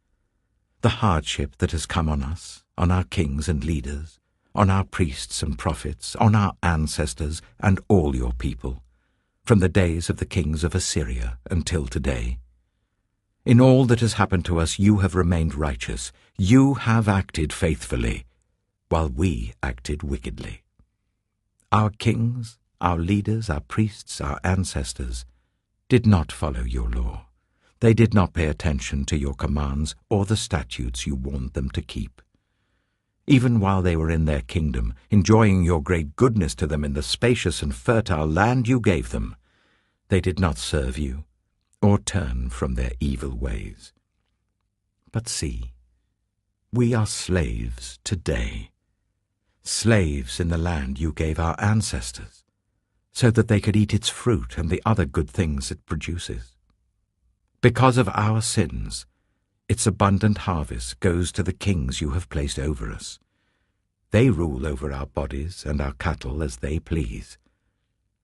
the hardship that has come on us, on our kings and leaders, on our priests and prophets, on our ancestors and all your people, from the days of the kings of Assyria until today. In all that has happened to us you have remained righteous, you have acted faithfully, while we acted wickedly. Our kings, our leaders, our priests, our ancestors did not follow your law. They did not pay attention to your commands or the statutes you warned them to keep. Even while they were in their kingdom, enjoying your great goodness to them in the spacious and fertile land you gave them, they did not serve you or turn from their evil ways. But see, we are slaves today, slaves in the land you gave our ancestors, so that they could eat its fruit and the other good things it produces. Because of our sins, its abundant harvest goes to the kings you have placed over us. They rule over our bodies and our cattle as they please.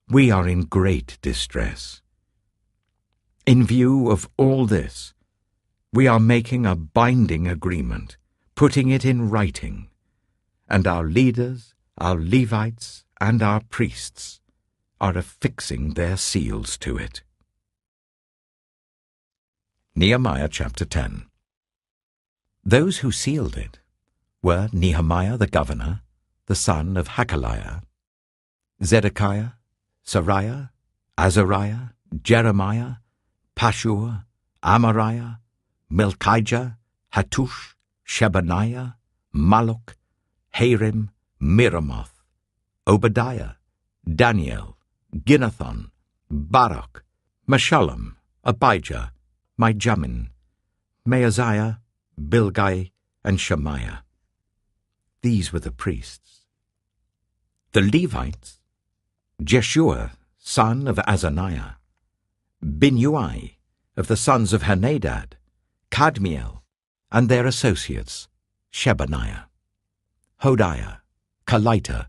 We are in great distress. In view of all this, we are making a binding agreement, putting it in writing, and our leaders, our Levites, and our priests are affixing their seals to it. Nehemiah chapter 10. Those who sealed it were Nehemiah the governor, the son of Hakaliah, Zedekiah, Sariah, Azariah, Jeremiah, Pashur, Amariah, Melchijah, Hattush, Shebaniah, Malluch, Harim, Miramoth, Obadiah, Daniel, Ginnathon, Barak, Meshullam, Abijah, Mijamin, Maaziah, Bilgai, and Shemaiah. These were the priests. The Levites, Jeshua, son of Azaniah, Binnui, of the sons of Henadad, Kadmiel, and their associates, Shebaniah, Hodiah, Kelita,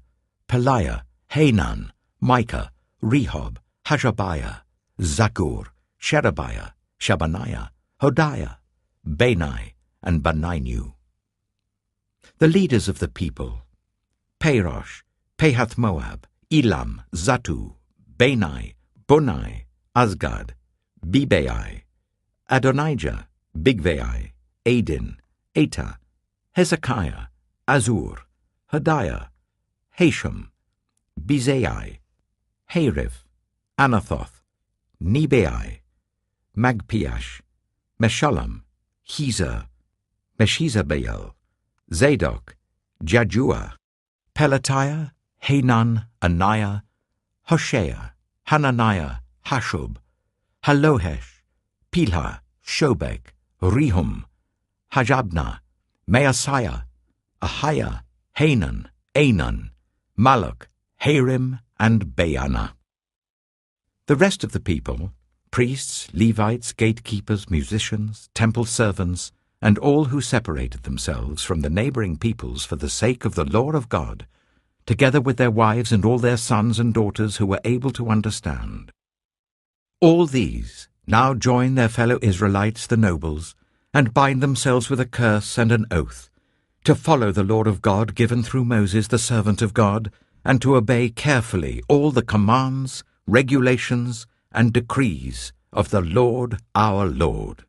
Peliah, Hanan, Micah, Rehob, Hashabiah, Zakkur, Sherebiah, Shebaniah, Hodiah, Bani, and Beninu. The leaders of the people, Parosh, Pahath-Moab, Elam, Zatu, Bani, Bunai, Azgad, Bebai, Adonijah, Bigvai, Adin, Eta, Hezekiah, Azur, Hodiah, Hashem, Bezai, Hariph, Anathoth, Nebai, Magpiash, Meshullam, Hezer, Meshezabeel, Zadok, Jadua, Pelatiah, Hanan, Anaiah, Hoshea, Hananiah, Hashub, Halohesh, Pilha, Shobek, Rehum, Hajabna, Maaseiah, Ahiah, Hanan, Anan, Malluch, Harim, and Baanah. The rest of the people, priests, Levites, gatekeepers, musicians, temple servants, and all who separated themselves from the neighboring peoples for the sake of the law of God, together with their wives and all their sons and daughters who were able to understand. All these now join their fellow Israelites, the nobles, and bind themselves with a curse and an oath, to follow the law of God given through Moses, the servant of God, and to obey carefully all the commands, regulations, and decrees of the Lord our Lord.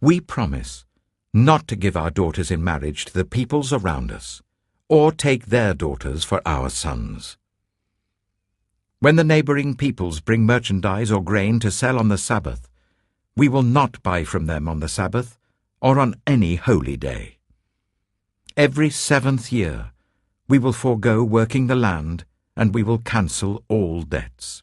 We promise not to give our daughters in marriage to the peoples around us, or take their daughters for our sons. When the neighboring peoples bring merchandise or grain to sell on the Sabbath, we will not buy from them on the Sabbath or on any holy day. Every 7th year we will forego working the land, and we will cancel all debts.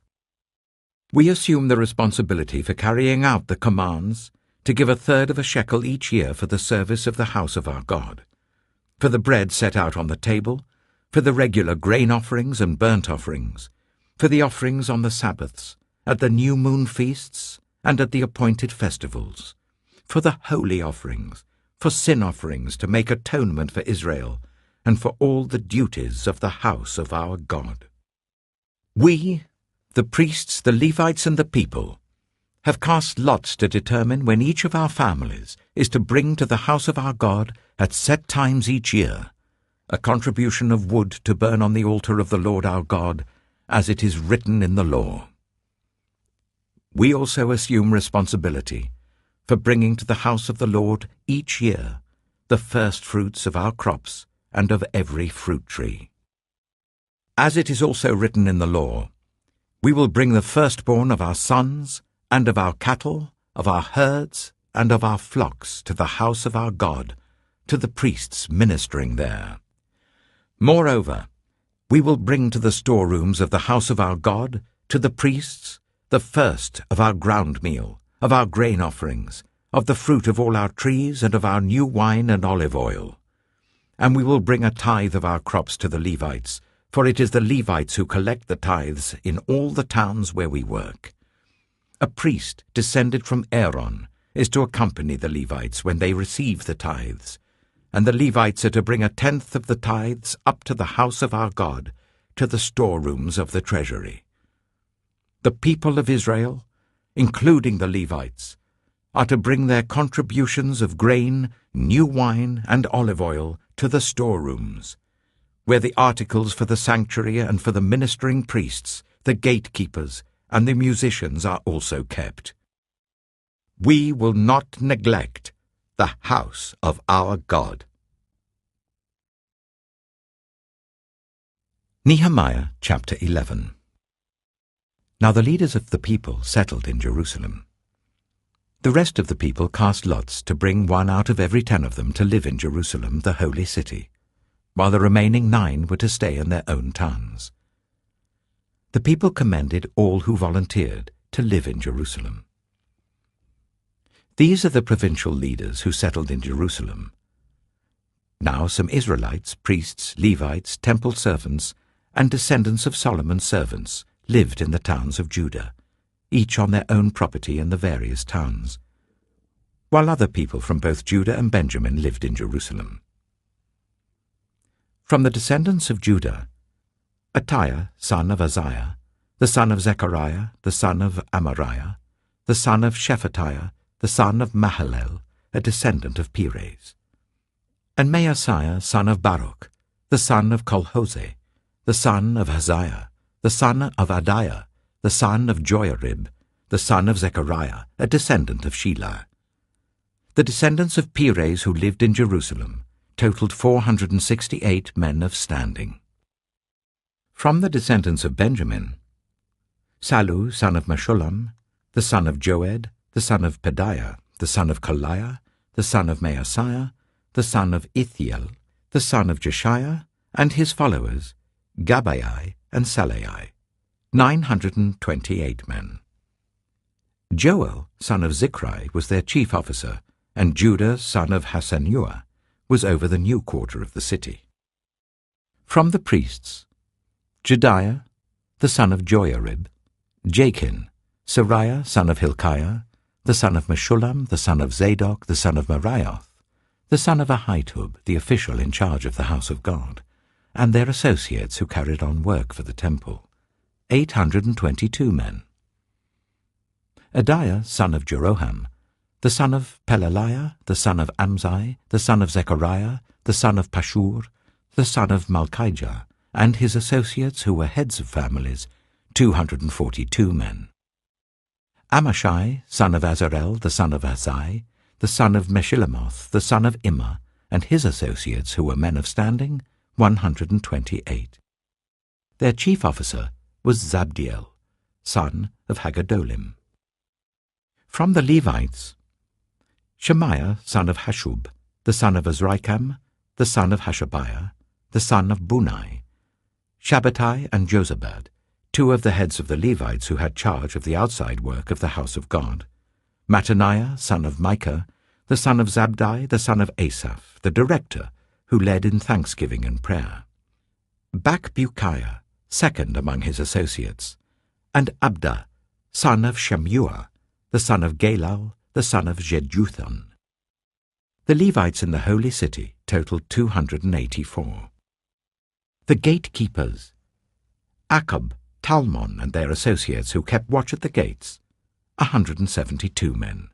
We assume the responsibility for carrying out the commands to give 1/3 of a shekel each year for the service of the house of our God, for the bread set out on the table, for the regular grain offerings and burnt offerings, for the offerings on the Sabbaths, at the new moon feasts, and at the appointed festivals, for the holy offerings, for sin offerings to make atonement for Israel, and for all the duties of the house of our God. We, the priests, the Levites, and the people, have cast lots to determine when each of our families is to bring to the house of our God at set times each year a contribution of wood to burn on the altar of the Lord our God, as it is written in the law. We also assume responsibility for bringing to the house of the Lord each year the first fruits of our crops and of every fruit tree. As it is also written in the law, we will bring the firstborn of our sons and of our cattle, of our herds, and of our flocks to the house of our God, to the priests ministering there. Moreover, we will bring to the storerooms of the house of our God, to the priests, the first of our ground meal, of our grain offerings, of the fruit of all our trees, and of our new wine and olive oil. And we will bring a tithe of our crops to the Levites, for it is the Levites who collect the tithes in all the towns where we work. A priest descended from Aaron is to accompany the Levites when they receive the tithes, and the Levites are to bring 1/10 of the tithes up to the house of our God, to the storerooms of the treasury. The people of Israel, including the Levites, are to bring their contributions of grain, new wine, and olive oil to the storerooms, where the articles for the sanctuary and for the ministering priests, the gatekeepers, and the musicians are also kept. We will not neglect the house of our God. Nehemiah chapter 11. Now the leaders of the people settled in Jerusalem. The rest of the people cast lots to bring one out of every 10 of them to live in Jerusalem, the holy city, while the remaining 9 were to stay in their own towns. The people commended all who volunteered to live in Jerusalem. These are the provincial leaders who settled in Jerusalem. Now some Israelites, priests, Levites, temple servants, and descendants of Solomon's servants lived in the towns of Judah, each on their own property in the various towns, while other people from both Judah and Benjamin lived in Jerusalem. From the descendants of Judah, Attiah, son of Uzziah, the son of Zechariah, the son of Amariah, the son of Shephatiah, the son of Mahalalel, a descendant of Perez, and Maaseiah, son of Baruch, the son of Colhose, the son of Haziah, the son of Adiah, the son of Joiarib, the son of Zechariah, a descendant of Shelah. The descendants of Perez who lived in Jerusalem totaled 468 men of standing. From the descendants of Benjamin, Sallu, son of Meshullam, the son of Joed, the son of Pedaiah, the son of Kaliah, the son of Maaseiah, the son of Ithiel, the son of Jeshiah, and his followers, Gabbai and Salai, 928 men. Joel, son of Zichri, was their chief officer, and Judah, son of Hasenuah, was over the new quarter of the city. From the priests, Jedaiah, the son of Joiarib, Jachin, Sariah, son of Hilkiah, the son of Meshullam, the son of Zadok, the son of Merioth, the son of Ahitub, the official in charge of the house of God, and their associates who carried on work for the temple, 822 men. Adiah, son of Jeroham, the son of Pelaliah, the son of Amzai, the son of Zechariah, the son of Pashur, the son of Malchijah, and his associates who were heads of families, 242 men. Amashai, son of Azarel, the son of Azai, the son of Meshillemoth, the son of Immer, and his associates who were men of standing, 128. Their chief officer was Zabdiel, son of Haggadolim. From the Levites, Shemaiah, son of Hashub, the son of Azrikam, the son of Hashabiah, the son of Bunai, Shabbatai and Jozabad, 2 of the heads of the Levites who had charge of the outside work of the house of God, Mattaniah, son of Micah, the son of Zabdi, the son of Asaph, the director, who led in thanksgiving and prayer, Bakbukiah, second among his associates, and Abda, son of Shemuah, the son of Galal, the son of Jeduthun. The Levites in the holy city totaled 284. The gatekeepers, Akab, Talmon, and their associates who kept watch at the gates, 172 men.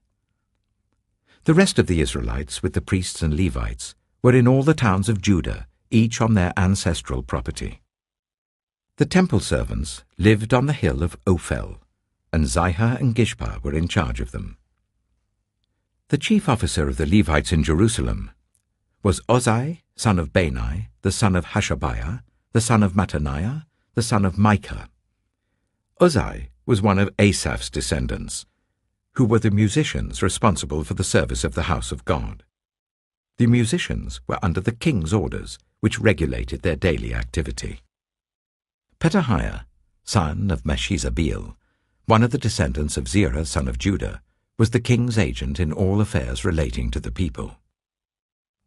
The rest of the Israelites, with the priests and Levites, were in all the towns of Judah, each on their ancestral property. The temple servants lived on the hill of Ophel, and Zihah and Gishpa were in charge of them. The chief officer of the Levites in Jerusalem was Ozai, son of Bani, the son of Hashabiah, the son of Mattaniah, the son of Micah. Ozai was one of Asaph's descendants, who were the musicians responsible for the service of the house of God. The musicians were under the king's orders, which regulated their daily activity. Petahiah, son of Meshezabeel, one of the descendants of Zerah, son of Judah, was the king's agent in all affairs relating to the people.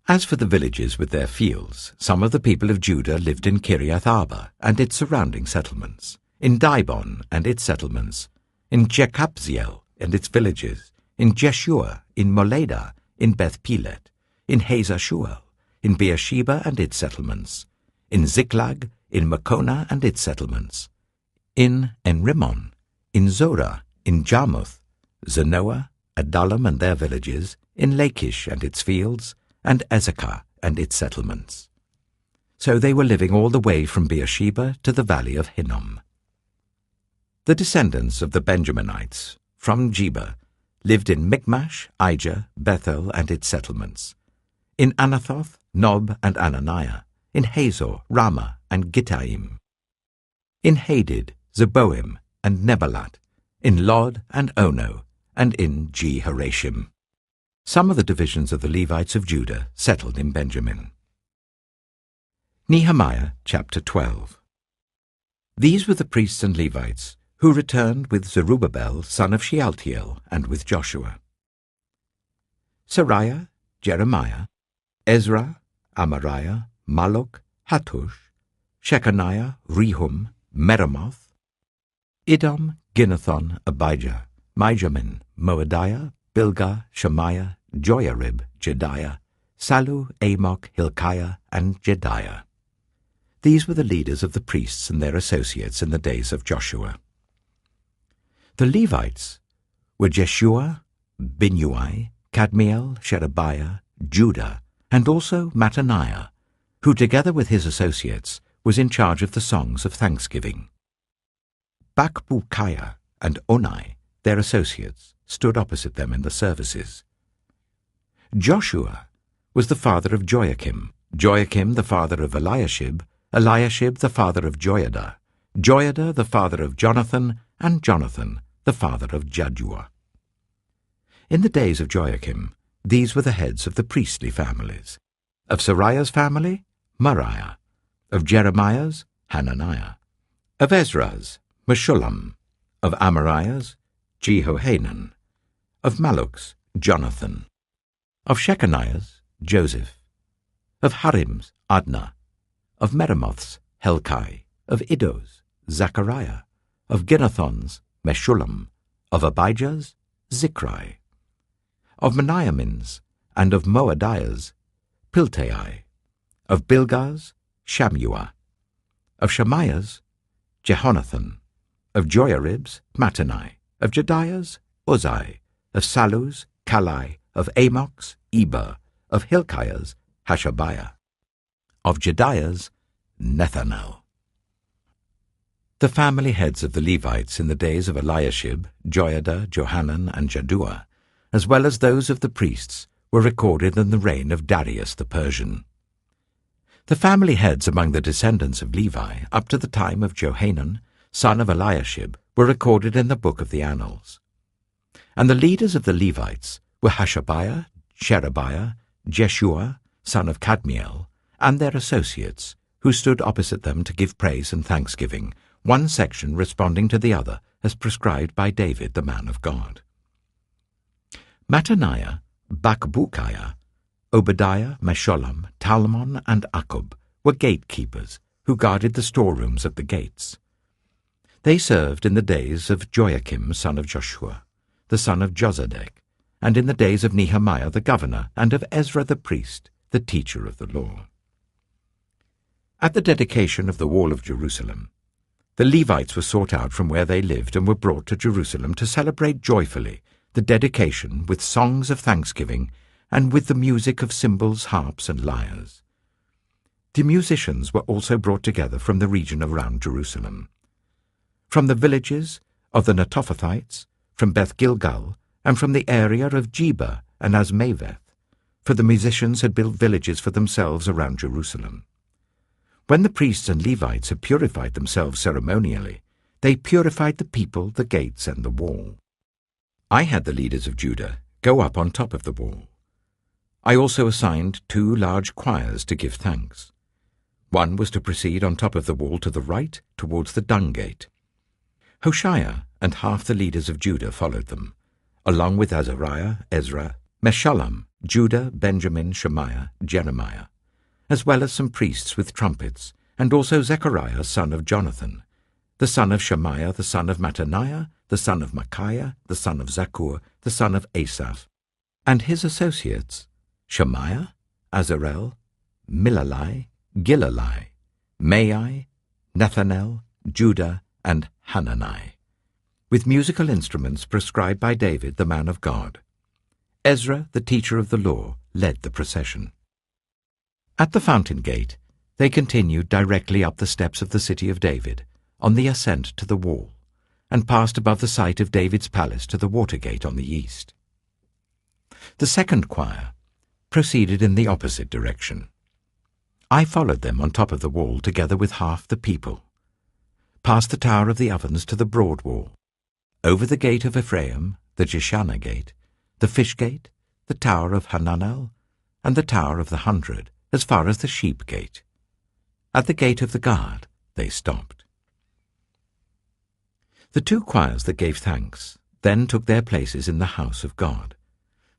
As for the villages with their fields, some of the people of Judah lived in Kiriath Arba and its surrounding settlements, in Dibon and its settlements, in Jekabziel and its villages, in Jeshua, in Moleda, in Beth Pelet, in Hazar Shual, in Beersheba and its settlements, in Ziklag, in Makona and its settlements, in Enrimmon, in Zorah, in Jarmuth, Zanoah, Adullam and their villages, in Lachish and its fields, and Ezekah and its settlements. So they were living all the way from Beersheba to the valley of Hinnom. The descendants of the Benjaminites, from Geba, lived in Michmash, Ijah, Bethel and its settlements, in Anathoth, Nob and Ananiah, in Hazor, Ramah and Gittaim, in Hadid, Zeboim, and Nebalat, in Lod and Ono, and in Jehoshim. Some of the divisions of the Levites of Judah settled in Benjamin. Nehemiah chapter 12. These were the priests and Levites who returned with Zerubbabel son of Shealtiel and with Joshua: Seraiah, Jeremiah, Ezra, Amariah, Malluch, Hattush, Shechaniah, Rehum, Meremoth, Idom, Ginnethon, Abijah, Mijamin, Moadiah, Bilgah, Shemaiah, Joiarib, Jedaiah, Sallu, Amok, Hilkiah, and Jedaiah. These were the leaders of the priests and their associates in the days of Joshua. The Levites were Jeshua, Binnui, Kadmiel, Sherebiah, Judah, and also Mattaniah, who together with his associates was in charge of the songs of thanksgiving. Bakbukiah and Onai, their associates, stood opposite them in the services. Joshua was the father of Joachim, Joachim the father of Eliashib, Eliashib the father of Joiada, Joiada the father of Jonathan, and Jonathan the father of Jaddua. In the days of Joachim, these were the heads of the priestly families. Of Seraiah's family, Moriah; of Jeremiah's, Hananiah; of Ezra's, Meshullam; of Amariah's, Jehohanan; of Malluch's, Jonathan; of Shechaniah's, Joseph; of Harim's, Adnah; of Meremoth's, Helkai; of Iddo's, Zechariah; of Ginnethon's, Meshullam; of Abijah's, Zichri; of Meniamin's, and of Moadiah's, Piltai; of Bilgah's, Shammua; of Shemaiah's, Jehonathan; of Joiarib's, Mattani; of Jedaiah's, Uzai; of Sallu's, Kalai; of Amok's, Eber; of Hilkiah's, Hashabiah; of Jedaiah's, Nethanel. The family heads of the Levites in the days of Eliashib, Joiada, Johanan, and Jaddua, as well as those of the priests, were recorded in the reign of Darius the Persian. The family heads among the descendants of Levi up to the time of Johanan, son of Eliashib, were recorded in the book of the Annals. And the leaders of the Levites were Hashabiah, Sherebiah, Jeshua, son of Kadmiel, and their associates, who stood opposite them to give praise and thanksgiving, one section responding to the other as prescribed by David the man of God. Mattaniah, Bakbukiah, Obadiah, Meshullam, Talmon, and Akkub were gatekeepers who guarded the storerooms at the gates. They served in the days of Joachim son of Joshua, the son of Josedek, and in the days of Nehemiah the governor, and of Ezra the priest, the teacher of the law. At the dedication of the wall of Jerusalem, the Levites were sought out from where they lived and were brought to Jerusalem to celebrate joyfully the dedication with songs of thanksgiving and with the music of cymbals, harps, and lyres. The musicians were also brought together from the region around Jerusalem. From the villages of the Netophathites, from Beth Gilgal, and from the area of Geba and Azmaveth, for the musicians had built villages for themselves around Jerusalem. When the priests and Levites had purified themselves ceremonially, they purified the people, the gates, and the wall. I had the leaders of Judah go up on top of the wall. I also assigned 2 large choirs to give thanks. One was to proceed on top of the wall to the right, towards the dung gate. Hoshea and half the leaders of Judah followed them, along with Azariah, Ezra, Meshullam, Judah, Benjamin, Shemaiah, Jeremiah, as well as some priests with trumpets, and also Zechariah son of Jonathan, the son of Shemaiah, the son of Mattaniah, the son of Micaiah, the son of Zakkur, the son of Asaph, and his associates, Shemaiah, Azarel, Milalai, Gilalai, Maai, Nethanel, Judah, and Hanani, with musical instruments prescribed by David the man of God. Ezra, the teacher of the law, led the procession. At the fountain gate, they continued directly up the steps of the city of David, on the ascent to the wall, and passed above the site of David's palace to the water gate on the east. The second choir proceeded in the opposite direction. I followed them on top of the wall together with half the people. past the Tower of the Ovens to the broad wall, over the gate of Ephraim, the Jeshanah gate, the fish gate, the Tower of Hananel, and the Tower of the 100, as far as the sheep gate. At the gate of the guard they stopped. The 2 choirs that gave thanks then took their places in the house of God.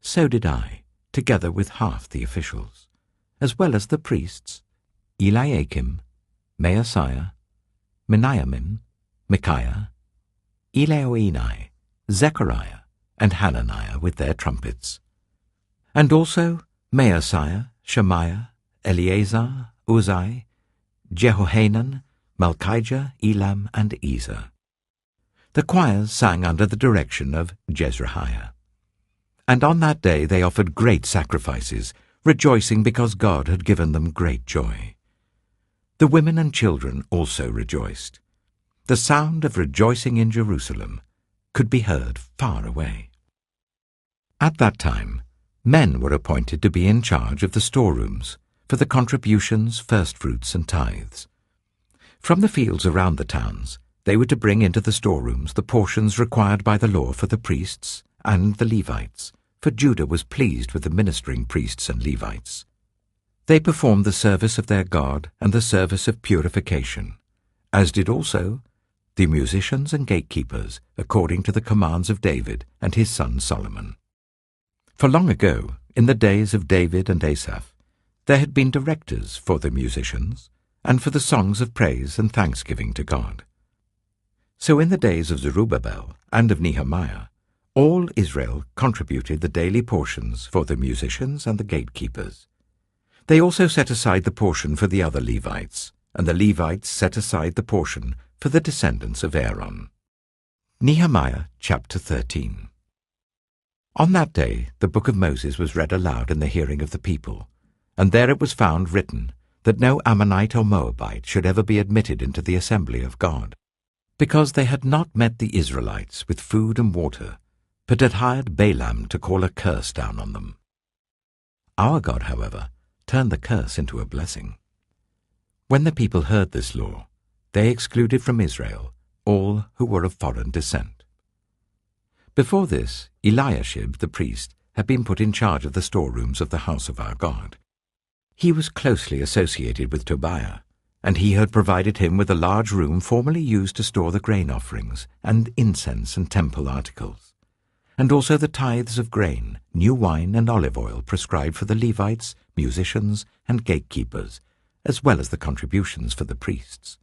So did I, together with half the officials, as well as the priests, Eliakim, Maaseiah, Meniamin, Micaiah, Elioenai, Zechariah, and Hananiah with their trumpets, and also Maaseiah, Shemaiah, Eleazar, Uzai, Jehohanan, Malchijah, Elam, and Ezer. The choirs sang under the direction of Jezreiah. And on that day they offered great sacrifices, rejoicing because God had given them great joy. The women and children also rejoiced. The sound of rejoicing in Jerusalem could be heard far away. At that time, men were appointed to be in charge of the storerooms for the contributions, firstfruits, and tithes. From the fields around the towns, they were to bring into the storerooms the portions required by the law for the priests and the Levites, for Judah was pleased with the ministering priests and Levites. They performed the service of their God and the service of purification, as did also the musicians and gatekeepers, according to the commands of David and his son Solomon. For long ago, in the days of David and Asaph, there had been directors for the musicians and for the songs of praise and thanksgiving to God. So in the days of Zerubbabel and of Nehemiah, all Israel contributed the daily portions for the musicians and the gatekeepers. They also set aside the portion for the other Levites, and the Levites set aside the portion for the descendants of Aaron. Nehemiah chapter 13. On that day the book of Moses was read aloud in the hearing of the people, and there it was found written that no Ammonite or Moabite should ever be admitted into the assembly of God, because they had not met the Israelites with food and water, but had hired Balaam to call a curse down on them. Our God, however, turned the curse into a blessing. When the people heard this law, they excluded from Israel all who were of foreign descent. Before this, Eliashib the priest had been put in charge of the storerooms of the house of our God. He was closely associated with Tobiah, and he had provided him with a large room formerly used to store the grain offerings and incense and temple articles, and also the tithes of grain, new wine, and olive oil prescribed for the Levites, musicians, and gatekeepers, as well as the contributions for the priests.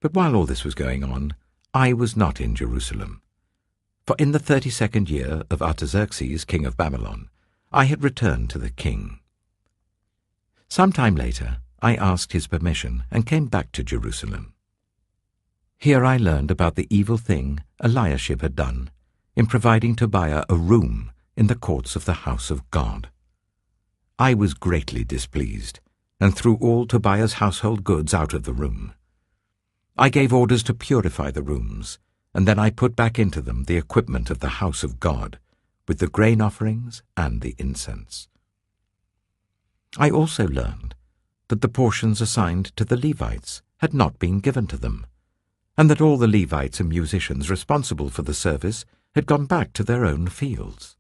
But while all this was going on, I was not in Jerusalem. For in the 32nd year of Artaxerxes, king of Babylon, I had returned to the king. Some time later, I asked his permission and came back to Jerusalem. Here I learned about the evil thing Eliashib had done in providing Tobiah a room in the courts of the house of God. I was greatly displeased, and threw all Tobiah's household goods out of the room. I gave orders to purify the rooms, and then I put back into them the equipment of the house of God, with the grain offerings and the incense. I also learned that the portions assigned to the Levites had not been given to them, and that all the Levites and musicians responsible for the service had gone back to their own fields.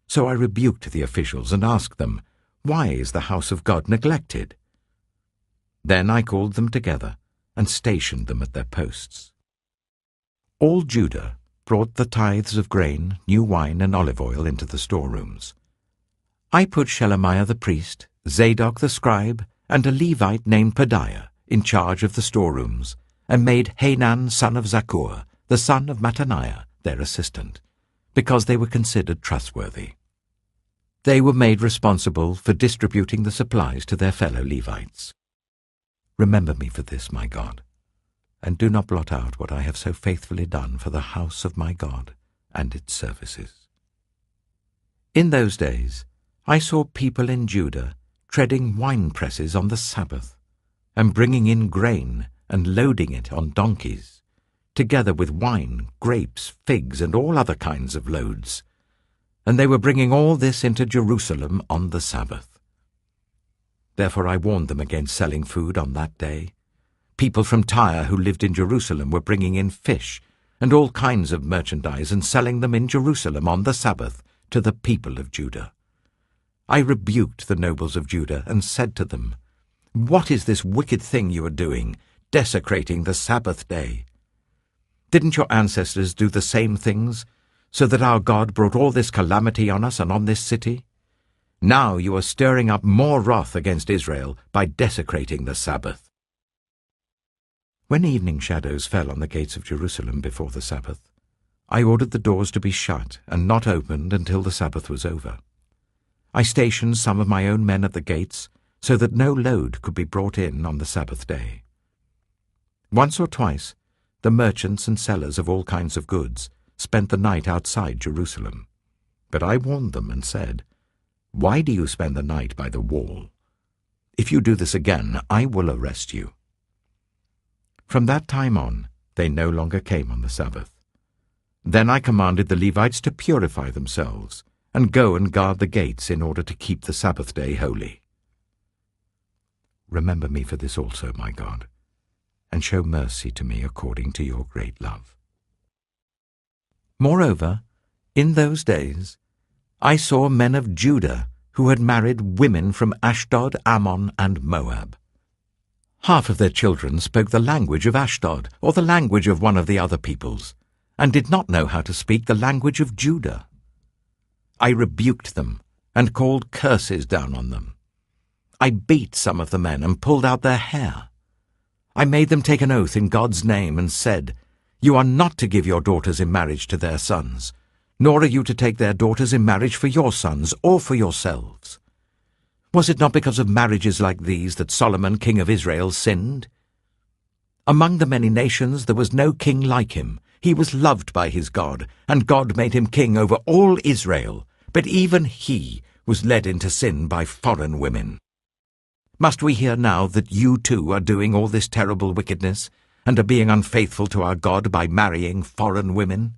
So I rebuked the officials and asked them, "Why is the house of God neglected?" Then I called them together and stationed them at their posts. All Judah brought the tithes of grain, new wine, and olive oil into the storerooms. I put Shelemiah the priest, Zadok the scribe, and a Levite named Pedaiah in charge of the storerooms, and made Hanan son of Zakkur, the son of Mattaniah, their assistant, because they were considered trustworthy. They were made responsible for distributing the supplies to their fellow Levites. Remember me for this, my God, and do not blot out what I have so faithfully done for the house of my God and its services. In those days I saw people in Judah treading wine presses on the Sabbath, and bringing in grain and loading it on donkeys, together with wine, grapes, figs, and all other kinds of loads. And they were bringing all this into Jerusalem on the Sabbath. Therefore I warned them against selling food on that day, People from Tyre who lived in Jerusalem were bringing in fish and all kinds of merchandise and selling them in Jerusalem on the Sabbath to the people of Judah. I rebuked the nobles of Judah and said to them, "What is this wicked thing you are doing, desecrating the Sabbath day? Didn't your ancestors do the same things, so that our God brought all this calamity on us and on this city? Now you are stirring up more wrath against Israel by desecrating the Sabbath." When evening shadows fell on the gates of Jerusalem before the Sabbath, I ordered the doors to be shut and not opened until the Sabbath was over. I stationed some of my own men at the gates so that no load could be brought in on the Sabbath day. Once or twice, the merchants and sellers of all kinds of goods spent the night outside Jerusalem. But I warned them and said, "Why do you spend the night by the wall? If you do this again, I will arrest you." From that time on, they no longer came on the Sabbath. Then I commanded the Levites to purify themselves and go and guard the gates in order to keep the Sabbath day holy. Remember me for this also, my God, and show mercy to me according to your great love. Moreover, in those days, I saw men of Judah who had married women from Ashdod, Ammon, and Moab. Half of their children spoke the language of Ashdod or the language of one of the other peoples, and did not know how to speak the language of Judah. I rebuked them and called curses down on them. I beat some of the men and pulled out their hair. I made them take an oath in God's name and said, "You are not to give your daughters in marriage to their sons, nor are you to take their daughters in marriage for your sons or for yourselves." Was it not because of marriages like these that Solomon, king of Israel, sinned? Among the many nations there was no king like him. He was loved by his God, and God made him king over all Israel. But even he was led into sin by foreign women. Must we hear now that you too are doing all this terrible wickedness, and are being unfaithful to our God by marrying foreign women?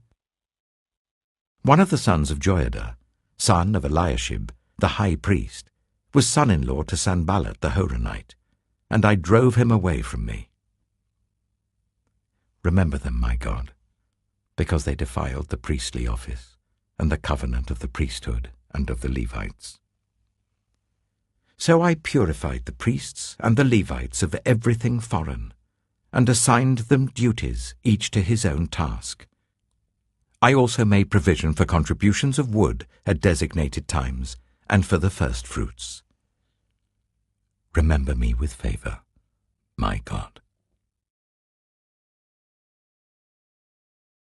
One of the sons of Joiada, son of Eliashib, the high priest, was son-in-law to Sanballat the Horonite, and I drove him away from me. Remember them, my God, because they defiled the priestly office and the covenant of the priesthood and of the Levites. So I purified the priests and the Levites of everything foreign, and assigned them duties, each to his own task. I also made provision for contributions of wood at designated times, and for the first fruits. Remember me with favor, my God.